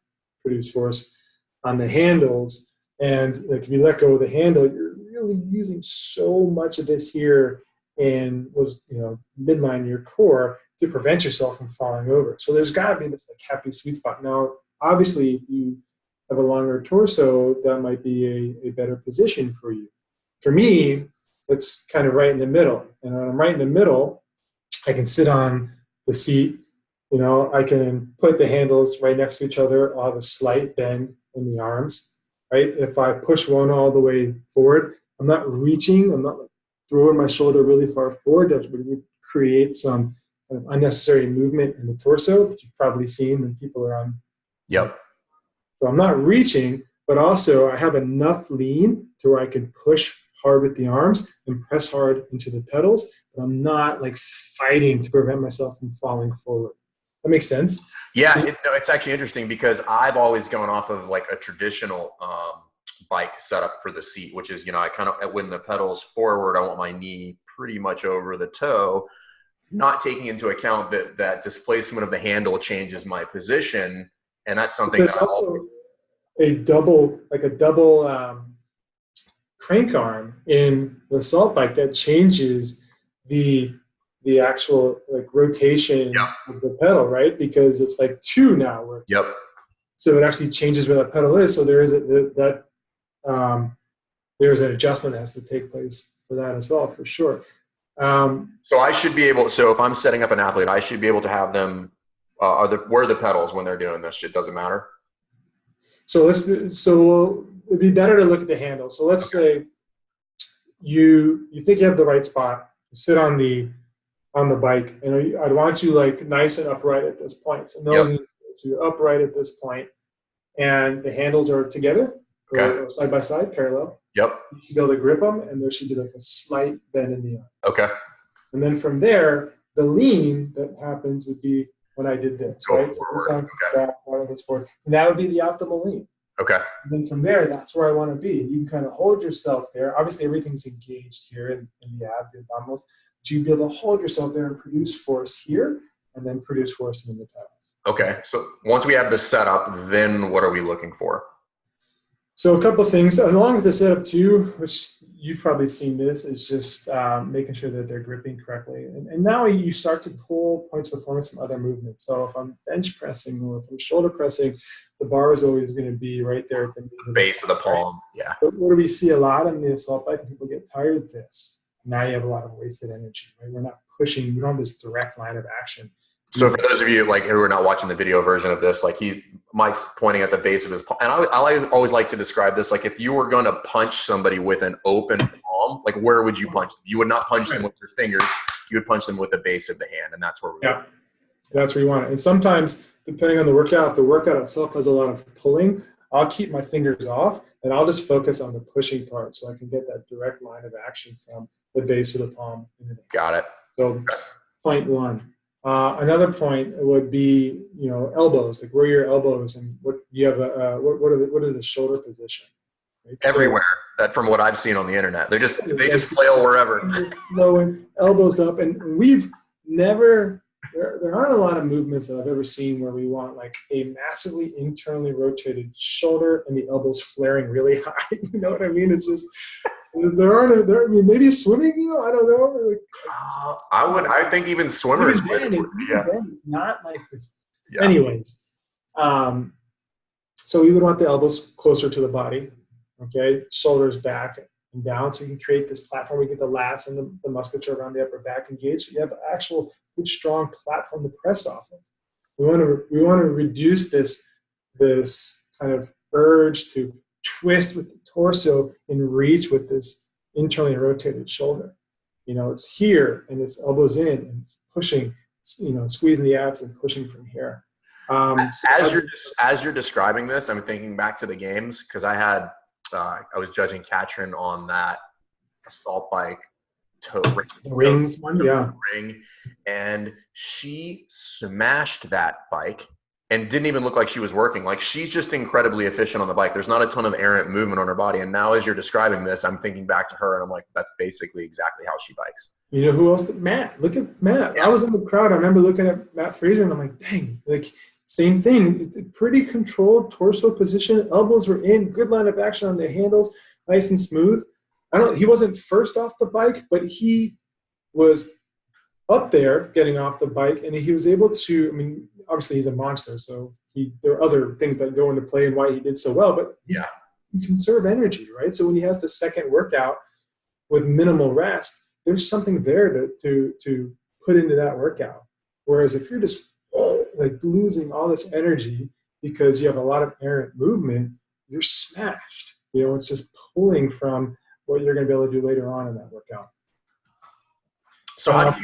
produce force on the handles. And like if you let go of the handle, you're really using so much of this here and was midline your core to prevent yourself from falling over. So there's got to be this like happy sweet spot. Now, obviously, if you have a longer torso, that might be a better position for you. For me, it's kind of right in the middle. And when I'm right in the middle, I can sit on the seat. I can put the handles right next to each other. I'll have a slight bend in the arms, right? If I push one all the way forward, I'm not reaching. I'm not throwing my shoulder really far forward. That would create some kind of unnecessary movement in the torso, which you've probably seen when people are on. Yep. So I'm not reaching, but also I have enough lean to where I can push hard with the arms and press hard into the pedals, but I'm not like fighting to prevent myself from falling forward. That makes sense? Yeah, it's actually interesting because I've always gone off of like a traditional bike setup for the seat, which is, I kind of, when the pedal's forward, I want my knee pretty much over the toe, not taking into account that displacement of the handle changes my position. And that's something There's also a double crank arm in the assault bike that changes the actual like rotation of the pedal, right? Because it's like two now. So it actually changes where that pedal is. So there is there's an adjustment that has to take place for that as well, for sure. So I should be able. So if I'm setting up an athlete, I should be able to have them. Where are the pedals when they're doing this? It doesn't matter. So it'd be better to look at the handle. So let's say you think you have the right spot. You sit on the bike, and I'd want you like nice and upright at this point. So so you're upright at this point, and the handles are together, or side by side, parallel. Yep. You should be able to grip them, and there should be like a slight bend in the arm. Okay. And then from there, the lean that happens would be when I did this, right? So this arm comes back, one goes forward, and that would be the optimal lean. Okay. And then from there, that's where I want to be. You can kind of hold yourself there. Obviously, everything's engaged here in the abs, the abdominals. But you'd be able to hold yourself there and produce force here, and then produce force in the pedals. Okay. So once we have this set up, then what are we looking for? So a couple of things, along with the setup too, which you've probably seen this, is just making sure that they're gripping correctly. And now you start to pull points of performance from other movements. So if I'm bench pressing or if I'm shoulder pressing, the bar is always going to be right there at the base of the palm. Right? Yeah. But what do we see a lot in the assault bike? People get tired of this. Now you have a lot of wasted energy, right? We're not pushing. We don't have this direct line of action. So for those of you like who are not watching the video version of this, like Mike's pointing at the base of his palm. And I always like to describe this, like if you were going to punch somebody with an open palm, like where would you punch them? You would not punch them with your fingers. You would punch them with the base of the hand, and that's where we are. That's where you want it. And sometimes, depending on the workout, if the workout itself has a lot of pulling, I'll keep my fingers off, and I'll just focus on the pushing part so I can get that direct line of action from the base of the palm. Got it. So point one. Another point would be, elbows, like where are your elbows and what you have, what are the shoulder position? Right? Everywhere. That from what I've seen on the internet, they just flail wherever. Flowing, elbows up, and we've never there aren't a lot of movements that I've ever seen where we want like a massively internally rotated shoulder and the elbows flaring really high. You know what I mean? It's just I mean, maybe swimming. I don't know. Like, I think even swimmers. It's not like this. Yeah. Anyways, so we would want the elbows closer to the body. Okay, shoulders back and down, so you can create this platform. We get the lats and the musculature around the upper back engaged. So you have an actual good, strong platform to press off of. We want to reduce this kind of urge to twist with the torso and reach with this internally rotated shoulder. It's here and it's elbows in and it's pushing, squeezing the abs and pushing from here. As you're describing this, I'm thinking back to the games because I was judging Catron on that assault bike ring, and she smashed that bike and didn't even look like she was working. Like, she's just incredibly efficient on the bike. There's not a ton of errant movement on her body. And now as you're describing this, I'm thinking back to her and I'm like, that's basically exactly how she bikes. You know who else? Matt. Look at Matt. Yes. I was in the crowd. I remember looking at Matt Fraser and I'm like, dang, like same thing. Pretty controlled torso position. Elbows were in. Good line of action on the handles. Nice and smooth. He wasn't first off the bike, but he was up there getting off the bike, and he was able to, I mean, obviously he's a monster, so there are other things that go into play and why he did so well, but yeah, you conserve energy, right? So when he has the second workout with minimal rest, there's something there to put into that workout. Whereas if you're just like losing all this energy because you have a lot of errant movement, you're smashed. It's just pulling from what you're going to be able to do later on in that workout. So how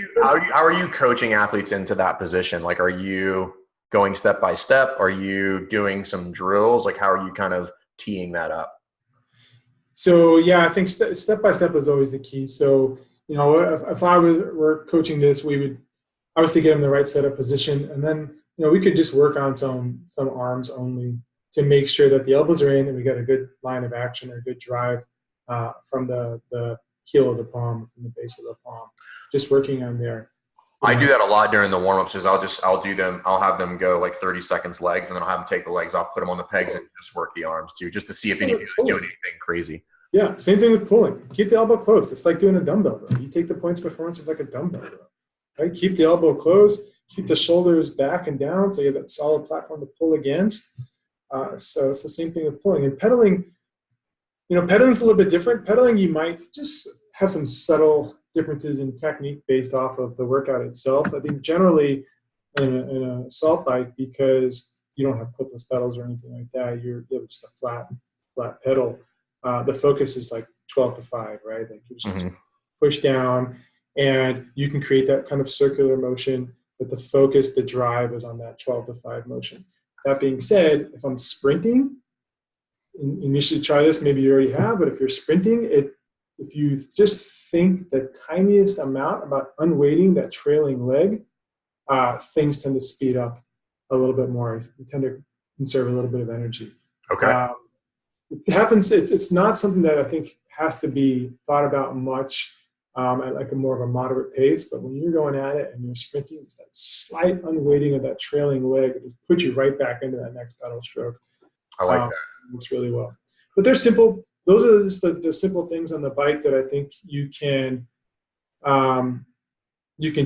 are you coaching athletes into that position? Like, are you going step by step? Are you doing some drills? Like, how are you kind of teeing that up? So yeah, I think step by step is always the key. So, if I were coaching this, we would obviously get them the right setup position. And then, we could just work on some arms only to make sure that the elbows are in and we got a good line of action or a good drive from the heel of the palm, from the base of the palm, just working on there. I do that a lot during the warm-ups is I'll have them go like 30 seconds legs, and then I'll have them take the legs off, put them on the pegs, and just work the arms too, just to see if anybody's doing anything crazy. Yeah, same thing with pulling. Keep the elbow closed. It's like doing a dumbbell row. You take the points performance of like a dumbbell row, right? Keep the elbow closed, keep the shoulders back and down so you have that solid platform to pull against. So it's the same thing with pulling. And pedaling, pedaling's a little bit different. Pedaling, you might just have some subtle differences in technique based off of the workout itself. I think generally in an assault bike, because you don't have clipless pedals or anything like that, you have just a flat pedal. The focus is like 12-5, right? Like you just push down and you can create that kind of circular motion, but the focus, the drive is on that 12-5 motion. That being said, if I'm sprinting, and you should try this, maybe you already have, but if you're sprinting, if you just think the tiniest amount about unweighting that trailing leg, things tend to speed up a little bit more. You tend to conserve a little bit of energy. Okay. It happens. It's not something that I think has to be thought about much at like a more of a moderate pace. But when you're going at it and you're sprinting, it's that slight unweighting of that trailing leg that puts you right back into that next pedal stroke. I like that. Works really well. But they're simple. Those are just the simple things on the bike that I think you can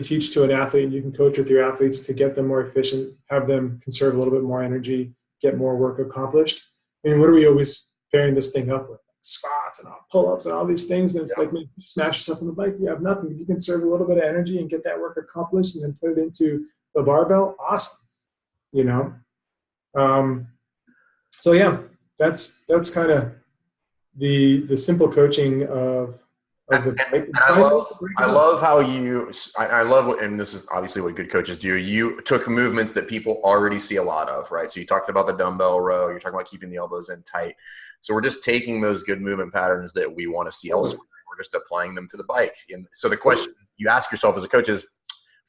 teach to an athlete, and you can coach with your athletes to get them more efficient, have them conserve a little bit more energy, get more work accomplished. I mean, what are we always pairing this thing up with? Squats and pull-ups and all these things. And it's like, maybe you smash yourself on the bike. You have nothing. If you conserve a little bit of energy and get that work accomplished and then put it into the barbell, awesome. So yeah, that's kind of the simple coaching of the bike. And I love how I love, and this is obviously what good coaches do. You took movements that people already see a lot of, right? So you talked about the dumbbell row. You're talking about keeping the elbows in tight. So we're just taking those good movement patterns that we want to see elsewhere. We're just applying them to the bike. And so the question you ask yourself as a coach is,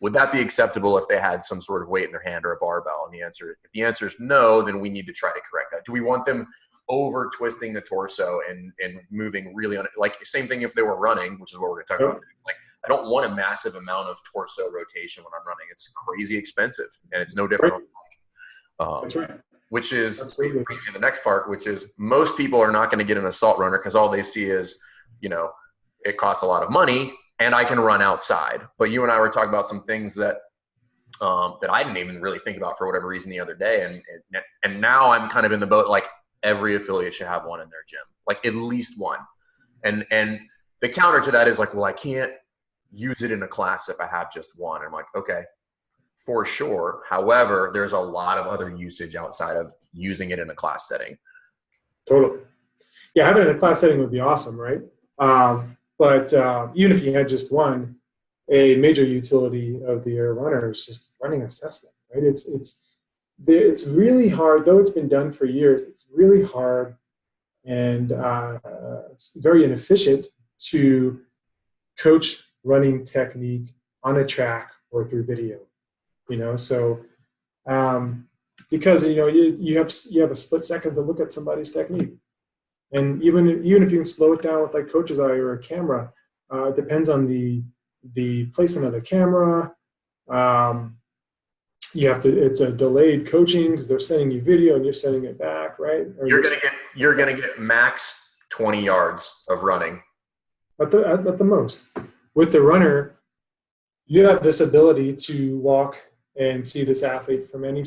would that be acceptable if they had some sort of weight in their hand or a barbell? And if the answer is no, then we need to try to correct that. Do we want them over twisting the torso and moving really on it? Like same thing if they were running, which is what we're going to talk about. Like I don't want a massive amount of torso rotation when I'm running. It's crazy expensive, and it's no different. Right. That's right. Which is the next part, which is most people are not going to get an assault runner because all they see is, you know, it costs a lot of money and I can run outside. But you and I were talking about some things that I didn't even really think about for whatever reason the other day. And now I'm kind of in the boat, like every affiliate should have one in their gym, like at least one. And the counter to that is like, well, I can't use it in a class if I have just one. I'm like, okay, for sure. However, there's a lot of other usage outside of using it in a class setting. Totally. Yeah, having it in a class setting would be awesome, right? But even if you had just one, a major utility of the air runner is just running assessment, right? It's really hard, though it's been done for years. It's really hard and it's very inefficient to coach running technique on a track or through video. You know, so because you have a split second to look at somebody's technique, and even if you can slow it down with like coach's eye or a camera, it depends on the placement of the camera. It's a delayed coaching because they're sending you video and you're sending it back, right? Or you're gonna get max 20 yards of running at the most. With the runner, you have this ability to walk and see this athlete from any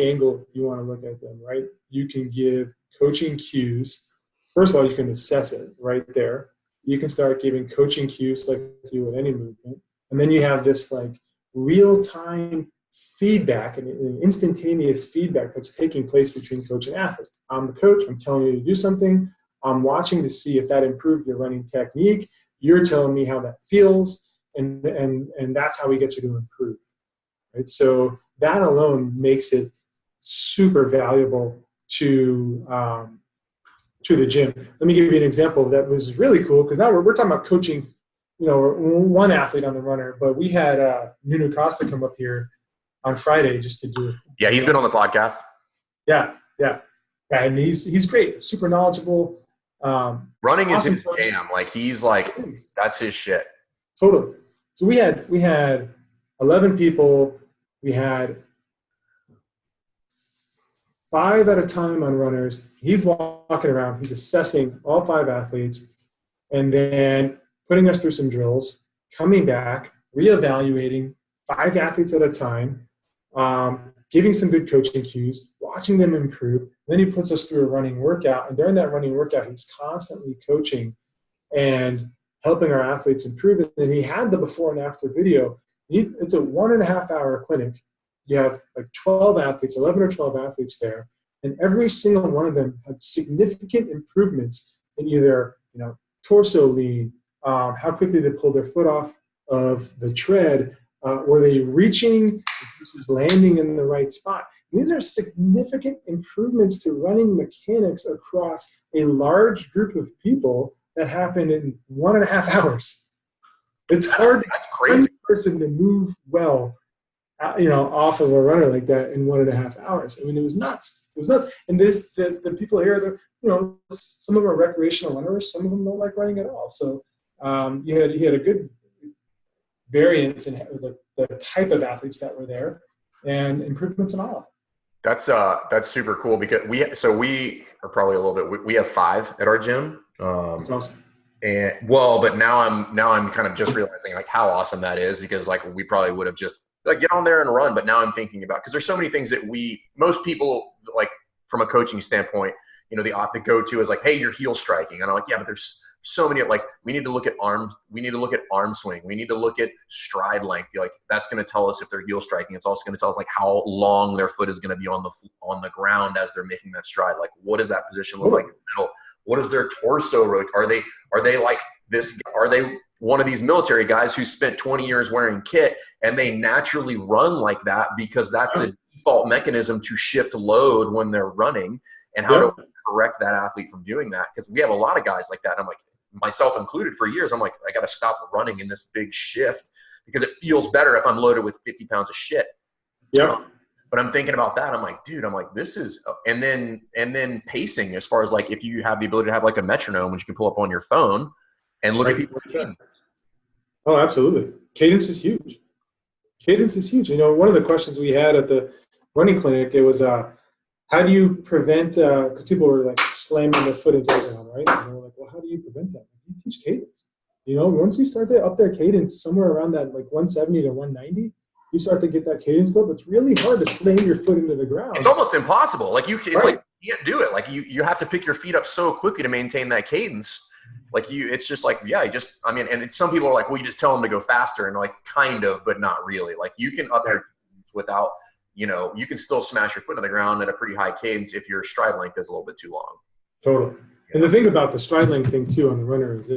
angle you want to look at them, right? You can give coaching cues. First of all, you can assess it right there. You can start giving coaching cues like you would any movement. And then you have this like real-time feedback and instantaneous feedback that's taking place between coach and athlete. I'm the coach. I'm telling you to do something. I'm watching to see if that improved your running technique. You're telling me how that feels, and that's how we get you to improve. Right? So that alone makes it super valuable to the gym. Let me give you an example that was really cool because now we're talking about coaching, one athlete on the runner, but we had Nuno Costa come up here on Friday just to do it. Yeah, he's been on the podcast. Yeah, and he's great, super knowledgeable. Running awesome is his jam. Like he's like that's his shit. Totally. So we had 11 people. We had 5 at a time on runners. He's walking around. He's assessing all 5 athletes and then putting us through some drills, coming back, reevaluating 5 athletes at a time, giving some good coaching cues, watching them improve. Then he puts us through a running workout. And during that running workout, he's constantly coaching and helping our athletes improve. And he had the before and after video. It's a 1.5 hour clinic. You have like 11 or 12 athletes there, and every single one of them had significant improvements in either torso lean, how quickly they pulled their foot off of the tread, were they reaching versus landing in the right spot. And these are significant improvements to running mechanics across a large group of people that happen in 1.5 hours. It's hard for any person to move well, off of a runner like that in 1.5 hours. I mean, it was nuts. And the people here, some of them are recreational runners. Some of them don't like running at all. So you had a good variance in the type of athletes that were there and improvements in all. That's super cool because we are probably a little bit. We have 5 at our gym. That's awesome. But now I'm kind of just realizing like how awesome that is because like we probably would have just like get on there and run. But now I'm thinking about because there's so many things that most people like from a coaching standpoint, the go-to is like, hey, you're heel striking, and I'm like, yeah, but there's so many like we need to look at arm swing, we need to look at stride length. Like that's going to tell us if they're heel striking. It's also going to tell us like how long their foot is going to be on the ground as they're making that stride. Like what does that position look like in the middle? What is their torso rotation? Are they like this? Are they one of these military guys who spent 20 years wearing kit and they naturally run like that because that's a default mechanism to shift load when they're running? And how to correct that athlete from doing that? Because we have a lot of guys like that. And I'm like, myself included, for years, I'm like, I got to stop running in this big shift because it feels better if I'm loaded with 50 pounds of shit. Yeah. But I'm thinking about that. I'm like, dude, this is, and then pacing as far as like, if you have the ability to have like a metronome, which you can pull up on your phone and look at people. Oh, absolutely. Cadence is huge. Cadence is huge. You know, one of the questions we had at the running clinic, it was, how do you prevent, because people were like slamming their foot into the ground, right? And they were like, well, how do you prevent that? You teach cadence. You know, once you start to up their cadence somewhere around that like 170 to 190, you start to get that cadence go up. It's really hard to slam your foot into the ground. It's almost impossible. Like you can, right. like you can't do it. Like you have to pick your feet up so quickly to maintain that cadence. Like it's just like, yeah, and some people are like, well, you just tell them to go faster, and like kind of, but not really. Like you can up your cadence without, you can still smash your foot on the ground at a pretty high cadence if your stride length is a little bit too long. Totally. And the thing about the stride length thing too on the runner is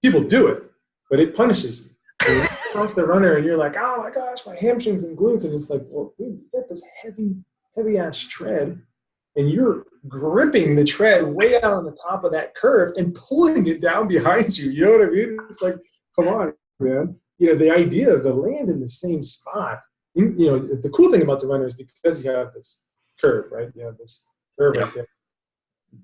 people do it, but it punishes you. You cross the runner and you're like, oh my gosh, my hamstrings and glutes. And it's like, well, dude, you got this heavy ass tread and you're gripping the tread way out on the top of that curve and pulling it down behind you. You know what I mean? It's like, come on, man. The idea is to land in the same spot. The cool thing about the runner is because you have this curve, right? You have this curve right there.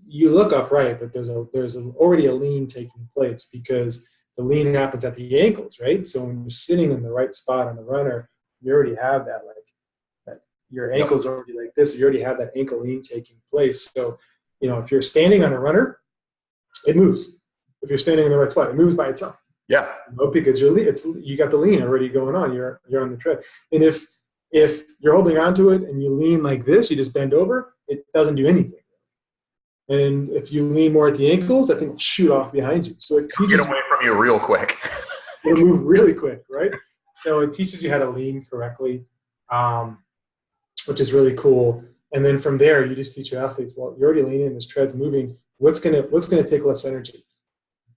You look upright, but there's already a lean taking place because the lean happens at the ankles, right? So when you're sitting in the right spot on the runner, you already have that, your ankle's already like this. You already have that ankle lean taking place. So, if you're standing on a runner, it moves. If you're standing in the right spot, it moves by itself. Yeah. Because you got the lean already going on. You're on the tread. And if you're holding onto it and you lean like this, you just bend over, it doesn't do anything. And if you lean more at the ankles, that thing will shoot off behind you. So it get away from you real quick. It'll move really quick, right? So it teaches you how to lean correctly, which is really cool. And then from there, you just teach your athletes, well, you're already leaning, this tread's moving. What's gonna take less energy?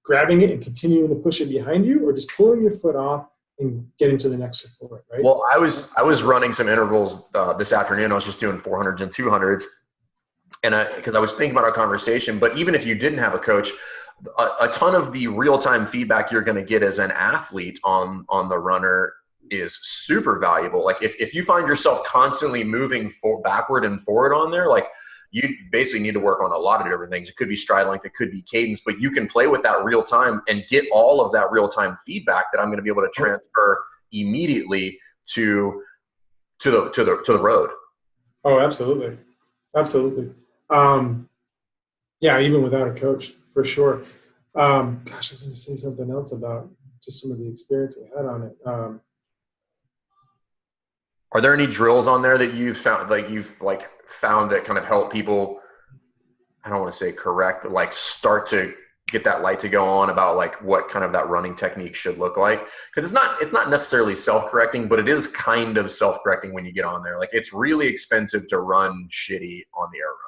Grabbing it and continuing to push it behind you, or just pulling your foot off and getting to the next support, right? Well, I was running some intervals this afternoon. I was just doing 400s and 200s. And because I was thinking about our conversation, but even if you didn't have a coach, a ton of the real-time feedback you're going to get as an athlete on the runner is super valuable. Like if you find yourself constantly moving backward and forward on there, like you basically need to work on a lot of different things. It could be stride length, it could be cadence, but you can play with that real time and get all of that real-time feedback that I'm going to be able to transfer immediately to the road. Oh, absolutely. Absolutely. Yeah, even without a coach, for sure. Gosh, I was going to say something else about just some of the experience we had on it. Are there any drills on there that you've found that kind of help people, I don't want to say correct, but like start to get that light to go on about like what kind of that running technique should look like? Because it's not necessarily self-correcting, but it is kind of self-correcting when you get on there. Like it's really expensive to run shitty on the air runner.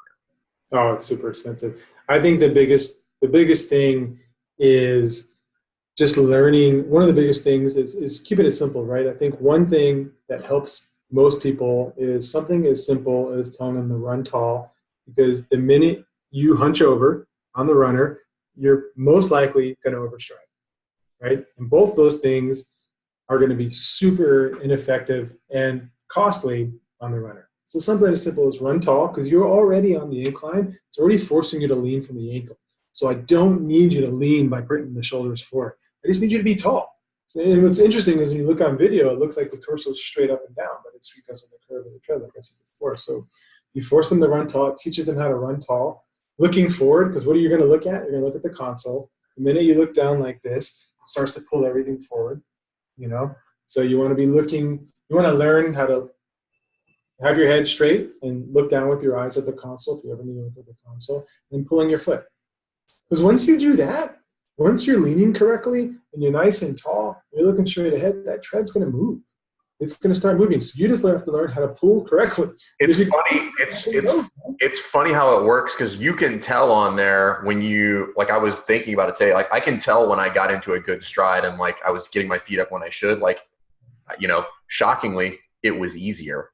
Oh, it's super expensive. I think the biggest thing is just learning. One of the biggest things is keep it as simple, right? I think one thing that helps most people is something as simple as telling them to run tall, because the minute you hunch over on the runner, you're most likely going to overstride, right? And both those things are going to be super ineffective and costly on the runner. So something as simple as run tall, because you're already on the incline. It's already forcing you to lean from the ankle. So I don't need you to lean by bringing the shoulders forward. I just need you to be tall. So, and what's interesting is when you look on video, it looks like the torso is straight up and down, but it's because of the curve of the tread, like I said before. So you force them to run tall. It teaches them how to run tall. Looking forward, because what are you going to look at? You're going to look at the console. The minute you look down like this, it starts to pull everything forward, So you want to be looking, you want to learn how to have your head straight and look down with your eyes at the console if you ever need to look at the console, and pulling your foot. Because once you do that, once you're leaning correctly and you're nice and tall, you're looking straight ahead, that tread's going to move. It's going to start moving. So you just have to learn how to pull correctly. It's funny. It's funny how it works, because you can tell on there when you, like I was thinking about it today, like I can tell when I got into a good stride and like I was getting my feet up when I should, like, shockingly, it was easier.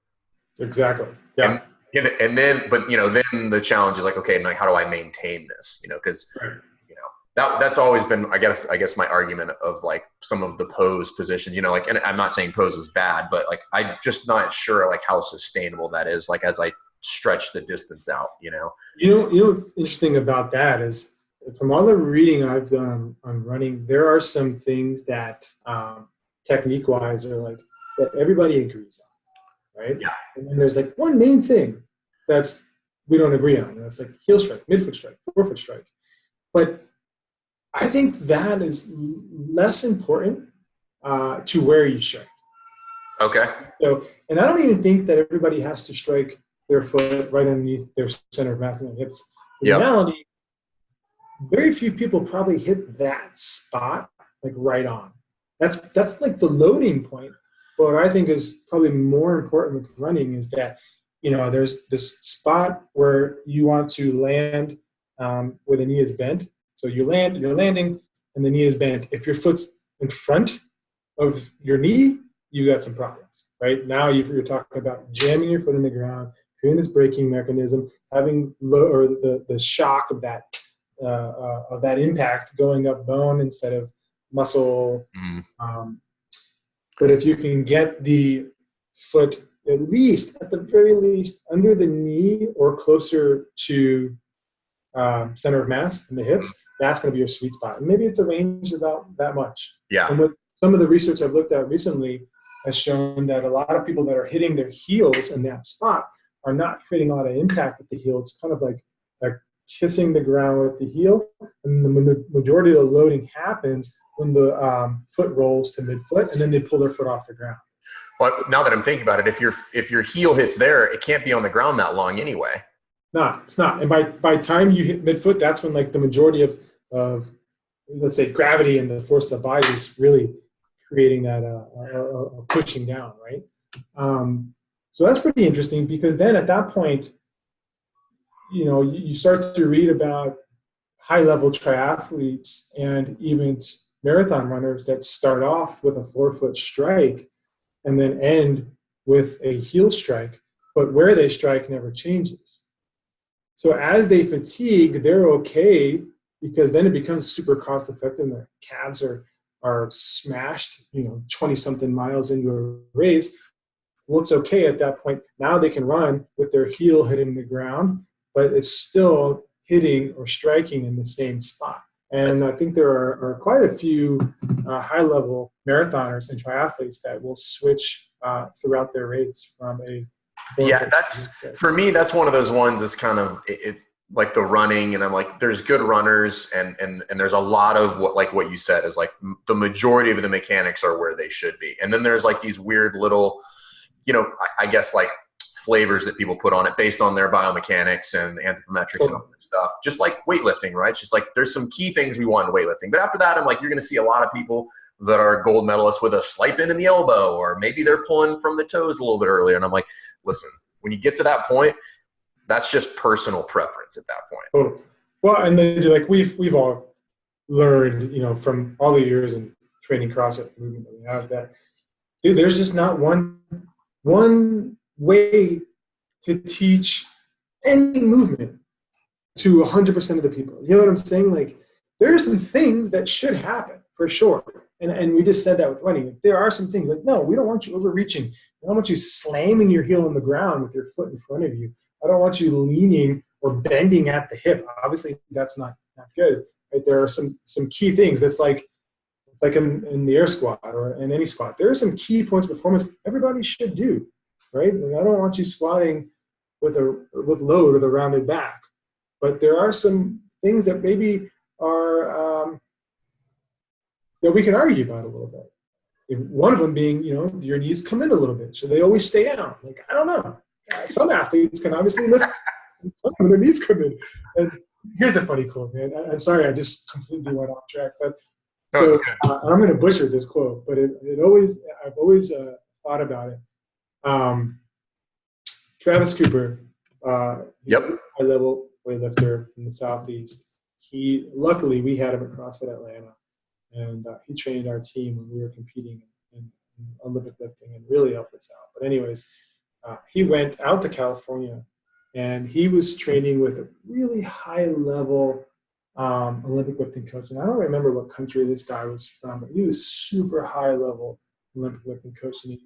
Exactly. Yeah. And then the challenge is like, okay, like how do I maintain this? Because that's always been, I guess my argument of like some of the pose positions, and I'm not saying pose is bad, but like I'm just not sure like how sustainable that is, like as I stretch the distance out. What's interesting about that is from all the reading I've done on running, there are some things that technique-wise are like that everybody agrees on, right? Yeah. And then there's like one main thing that's we don't agree on. And that's like heel strike, midfoot strike, forefoot strike. But I think that is less important to where you strike. Okay. So, and I don't even think that everybody has to strike their foot right underneath their center of mass and their hips. In reality, very few people probably hit that spot like right on. That's like the loading point. But what I think is probably more important with running is that, you know, there's this spot where you want to land where the knee is bent. So you're landing, and the knee is bent. If your foot's in front of your knee, you got some problems, right? Now you're talking about jamming your foot in the ground, creating this braking mechanism, having the shock of that impact going up bone instead of muscle. But if you can get the foot at the very least, under the knee or closer to center of mass in the hips, that's going to be your sweet spot. And maybe it's a range about that much. Yeah. And with some of the research I've looked at recently has shown that a lot of people that are hitting their heels in that spot are not creating a lot of impact with the heel. It's kind of like they're kissing the ground with the heel, and the majority of the loading happens when the foot rolls to midfoot, and then they pull their foot off the ground. But now that I'm thinking about it, if your heel hits there, it can't be on the ground that long anyway. No, it's not. And by time you hit midfoot, that's when like the majority of let's say gravity and the force of the body is really creating that pushing down, right? So that's pretty interesting, because then at that point, you know, you start to read about high-level triathletes and even marathon runners that start off with a forefoot strike and then end with a heel strike, but where they strike never changes. So as they fatigue, they're okay, because then it becomes super cost-effective. Their calves are smashed, 20-something miles into a race. Well, it's okay at that point. Now they can run with their heel hitting the ground, but it's still hitting or striking in the same spot. And I think there are quite a few high-level marathoners and triathletes that will switch throughout their race from a for me, that's one of those ones that's kind of like the running, and I'm like, there's good runners, and there's a lot of what you said is like the majority of the mechanics are where they should be, and then there's like these weird little, I guess like flavors that people put on it based on their biomechanics and anthropometrics and all this stuff. Just like weightlifting, right? It's just like there's some key things we want in weightlifting, but after that, I'm like, you're going to see a lot of people that are gold medalists with a slight bend in the elbow, or maybe they're pulling from the toes a little bit earlier, and I'm like, listen, when you get to that point, that's just personal preference at that point. Totally. Well, and then like we've all learned, from all the years in training CrossFit movement that we have, that dude, there's just not one way to teach any movement to 100% of the people. You know what I'm saying? Like, there are some things that should happen for sure. And we just said that with running. There are some things like, no, we don't want you overreaching. I don't want you slamming your heel on the ground with your foot in front of you. I don't want you leaning or bending at the hip. Obviously, that's not good. Right? There are some key things. It's like in the air squat or in any squat. There are some key points of performance everybody should do, right? Like, I don't want you squatting with load with a rounded back. But there are some things that maybe are that we can argue about a little bit. One of them being, your knees come in a little bit. Should they always stay out? Like, I don't know. Some athletes can obviously lift when their knees come in. And here's a funny quote, man. I'm sorry, I just completely went off track. But so I'm going to butcher this quote, but I've always thought about it. Travis Cooper, high-level weightlifter in the Southeast. Luckily, we had him at CrossFit Atlanta. And he trained our team when we were competing in Olympic lifting and really helped us out. But anyways, he went out to California, and he was training with a really high-level Olympic lifting coach. And I don't remember what country this guy was from, but he was super high-level Olympic lifting coach. And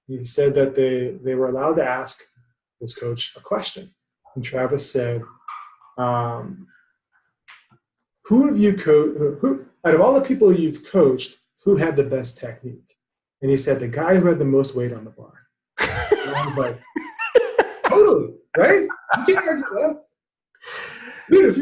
he said that they were allowed to ask this coach a question. And Travis said, who have you who out of all the people you've coached, who had the best technique? And he said, the guy who had the most weight on the bar. And I was like, totally, right? You can't argue that. Dude, if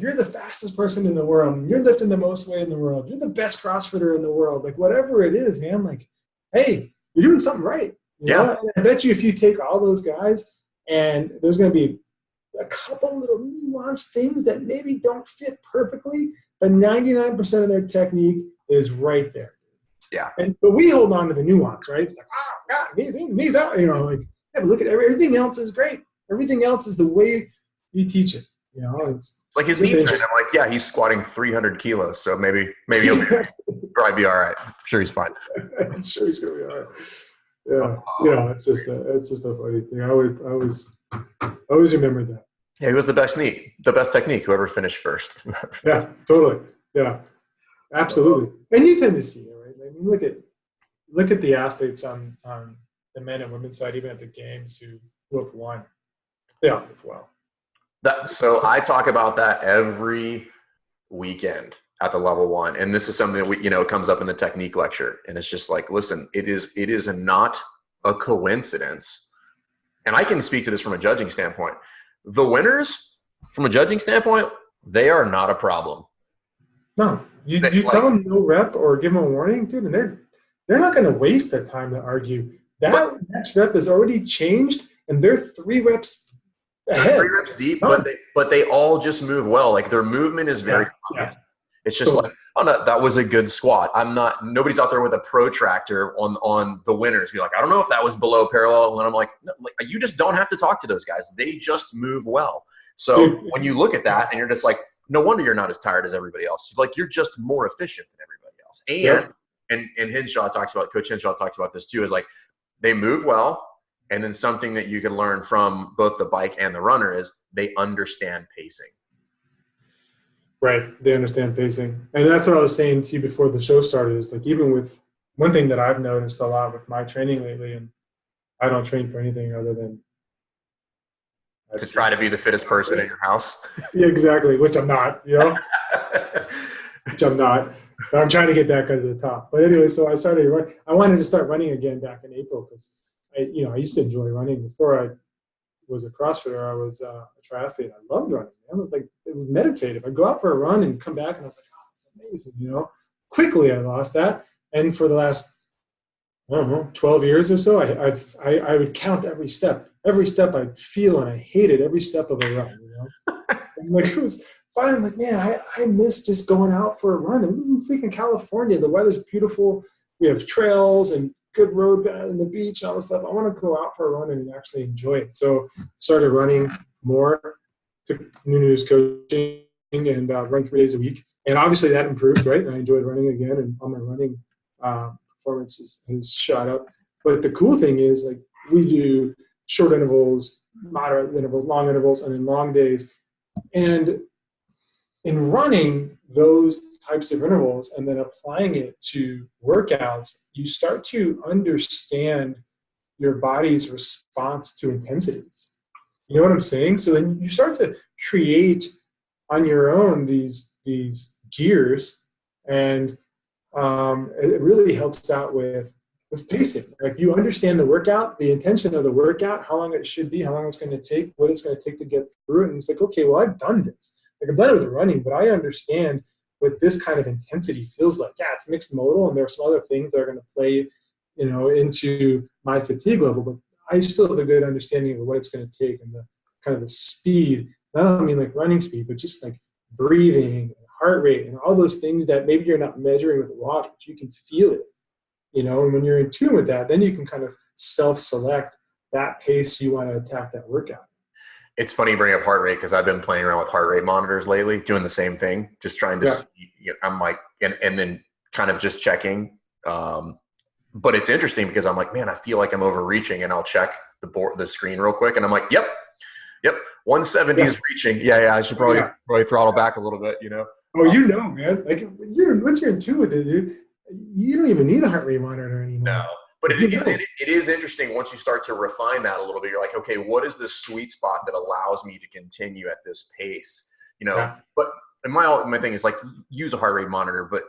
you're the fastest person in the world, you're lifting the most weight in the world, you're the best CrossFitter in the world, like whatever it is, man, like, hey, you're doing something right. You know? And I bet you if you take all those guys and there's going to be a couple little nuanced things that maybe don't fit perfectly, but 99% of their technique is right there. Yeah. But we hold on to the nuance, right? It's like, God, knees out, like, yeah, but look at everything else is great. Everything else is the way you teach it. It's like his knee train. I'm like, yeah, he's squatting 300 kilos, so maybe he'll probably be all right. I'm sure he's fine. I'm sure he's gonna be all right. Yeah, it's just a funny thing. I always remember that. Yeah, he was the best technique. Whoever finished first. Yeah, totally. Yeah, absolutely. And you tend to see it, right? I mean, look at the athletes on the men and women's side, even at the games, who have won. They all move well. So I talk about that every weekend at the level one. And this is something that comes up in the technique lecture. And it's just like, listen, it is not a coincidence. And I can speak to this from a judging standpoint. The winners, from a judging standpoint, they are not a problem. No, you tell them no rep or give them a warning, dude, and they're not going to waste their time to argue. That next rep is already changed, and they're 3 reps ahead. 3 reps deep, but they all just move well. Like their movement is very obvious. It's just like, oh no, that was a good squat. Nobody's out there with a protractor on the winners. Be like, I don't know if that was below parallel. And I'm like, no, you just don't have to talk to those guys. They just move well. So when you look at that and you're just like, no wonder you're not as tired as everybody else. Like you're just more efficient than everybody else. And Hinshaw Coach Hinshaw talks about this too, is like they move well. And then something that you can learn from both the bike and the runner is they understand pacing. Right. They understand pacing. And that's what I was saying to you before the show started, is like, even with one thing that I've noticed a lot with my training lately, and I don't train for anything other than to try to be the fittest person in your house. Yeah, exactly. Which I'm not, which I'm not. But I'm trying to get back under the top. But anyway, so I started running. I wanted to start running again back in April because I used to enjoy running. Before I was a CrossFitter, I was a triathlete. I loved running. It was meditative. I'd go out for a run and come back, and I was like, oh, it's amazing. Quickly I lost that. And for the last, 12 years or so, I would count every step. Every step I'd feel, and I hated every step of a run. And it was fine. I'm like, man, I miss just going out for a run. And we're in freaking California. The weather's beautiful. We have trails and good road in the beach and all this stuff. I want to go out for a run and actually enjoy it. So started running more, took Nunu's coaching, and run 3 days a week. And obviously that improved, right? And I enjoyed running again, and all my running performance has shot up. But the cool thing is, like, we do short intervals, moderate intervals, long intervals, and then long days. And in running those types of intervals and then applying it to workouts, you start to understand your body's response to intensities. You know what I'm saying? So then you start to create on your own these gears, and it really helps out with pacing. Like, you understand the workout, the intention of the workout, how long it should be, how long it's going to take, what it's going to take to get through it. And it's like, okay, well, I've done this. Like, I've done it with running, but I understand what this kind of intensity feels like. Yeah, it's mixed modal, and there are some other things that are going to play, into my fatigue level, but I still have a good understanding of what it's going to take and the kind of the speed. I don't mean like running speed, but just like breathing and heart rate and all those things that maybe you're not measuring with a watch, but you can feel it. And when you're in tune with that, then you can kind of self-select that pace you want to attack that workout. It's funny you bring up heart rate, because I've been playing around with heart rate monitors lately, doing the same thing, just trying to see, I'm like, and then kind of just checking. But it's interesting because I'm like, man, I feel like I'm overreaching, and I'll check the screen real quick, and I'm like, yep, 170 is reaching. Yeah, I should probably throttle back a little bit, Oh, man, like, once you're in tune with it, dude, you don't even need a heart rate monitor anymore. No, but it is interesting once you start to refine that a little bit. You're like, okay, what is the sweet spot that allows me to continue at this pace? But And my thing is like, use a heart rate monitor, but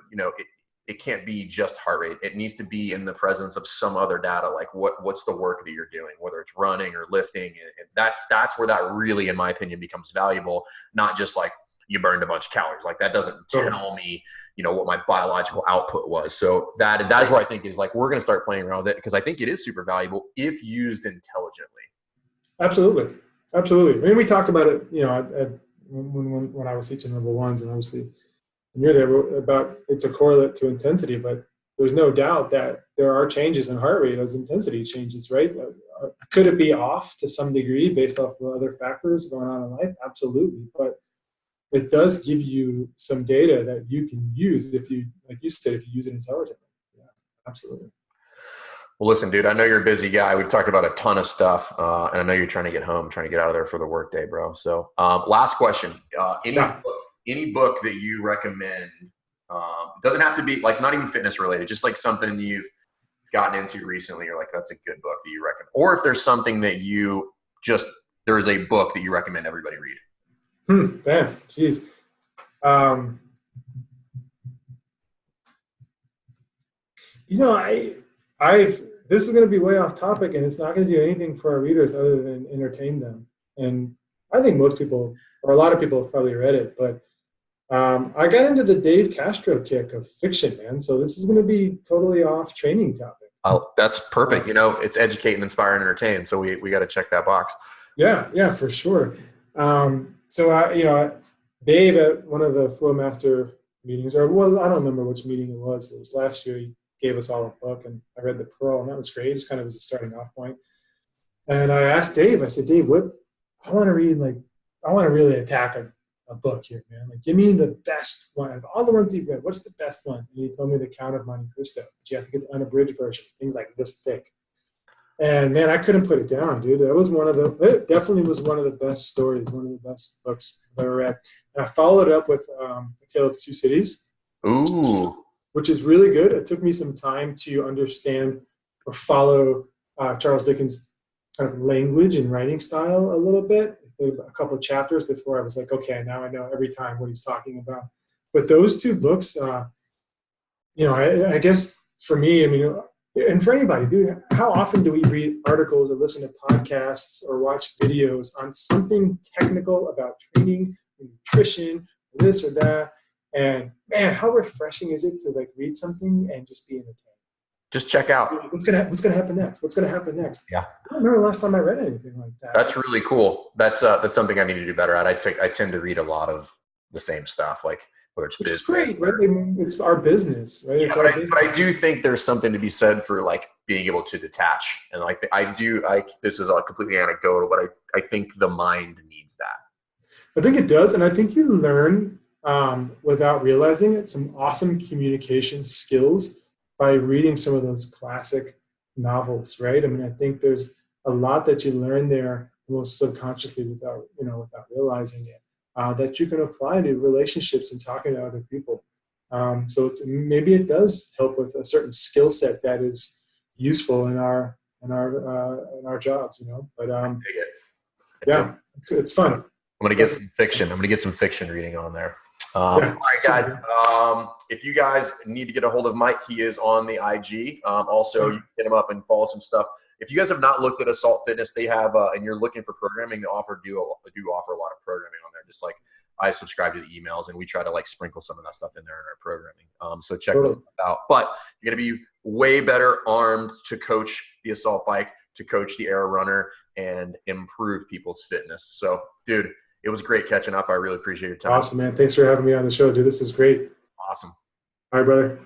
it can't be just heart rate. It needs to be in the presence of some other data, like what's the work that you're doing, whether it's running or lifting. And that's where that really, in my opinion, becomes valuable. Not just like you burned a bunch of calories. Like that doesn't tell me, what my biological output was. So that's where I think is like, we're going to start playing around with it, because I think it is super valuable if used intelligently. Absolutely. Absolutely. I mean, we talked about it, when I was teaching level ones, and obviously when you're there, about it's a correlate to intensity, but there's no doubt that there are changes in heart rate as intensity changes, right? Could it be off to some degree based off of other factors going on in life? Absolutely. But it does give you some data that you can use if you, like you said, if you use it intelligently. Yeah, absolutely. Well, listen, dude, I know you're a busy guy. We've talked about a ton of stuff, and I know you're trying to get home, trying to get out of there for the work day, bro. So last question. Any book that you recommend, doesn't have to be like, not even fitness related, just like something you've gotten into recently, or like, that's a good book that you recommend. Or if there's something that there is a book that you recommend everybody read. Man, geez. This is going to be way off topic, and it's not going to do anything for our readers other than entertain them. And I think most people, or a lot of people, have probably read it, but I got into the Dave Castro kick of fiction, man. So this is going to be totally off training topic. Oh, that's perfect. It's educate and inspire and entertain. So we got to check that box. Yeah, for sure. So Dave at one of the Flowmaster meetings, I don't remember which meeting it was. It was last year. He gave us all a book, and I read The Pearl, and that was great. It just kind of was a starting off point. And I asked Dave, I said, Dave, I want to read, I want to really attack a book here, man. Like, give me the best one. Of all the ones you've read, what's the best one? And he told me The Count of Monte Cristo. But you have to get the unabridged version, things like this thick. And man, I couldn't put it down, dude. It definitely was one of the best stories, one of the best books I've ever read. And I followed it up with A Tale of Two Cities. Ooh. Which is really good. It took me some time to understand or follow Charles Dickens' kind of language and writing style a little bit. A couple of chapters before I was like, okay, now I know every time what he's talking about. But those two books, I guess for me, and for anybody, dude, how often do we read articles or listen to podcasts or watch videos on something technical about training, nutrition, this or that? And man, how refreshing is it to read something and just be entertained? Just check out. What's gonna happen next? What's gonna happen next? Yeah. I don't remember the last time I read anything like that. That's really cool. That's something I need to do better at. I tend to read a lot of the same stuff, like whether it's business. It's great, right? It's our business, right? It's our business. But I do think there's something to be said for being able to detach. And this is completely anecdotal, but I think the mind needs that. I think it does, and I think you learn without realizing it some awesome communication skills by reading some of those classic novels, right? I think there's a lot that you learn there almost subconsciously without realizing it, that you can apply to relationships and talking to other people. So maybe it does help with a certain skill set that is useful in our jobs, But yeah, it's fun. I'm gonna get some fiction. I'm gonna get some fiction reading on there. All right, guys. If you guys need to get a hold of Mike, he is on the IG. Also, you can hit him up and follow some stuff. If you guys have not looked at Assault Fitness, they have, and you're looking for programming, they do offer a lot of programming on there. Just like I subscribe to the emails, and we try to sprinkle some of that stuff in there in our programming. So check those out. But you're gonna be way better armed to coach the assault bike, to coach the air runner, and improve people's fitness. So, dude, it was great catching up. I really appreciate your time. Awesome, man. Thanks for having me on the show, dude. This is great. Awesome. All right, brother.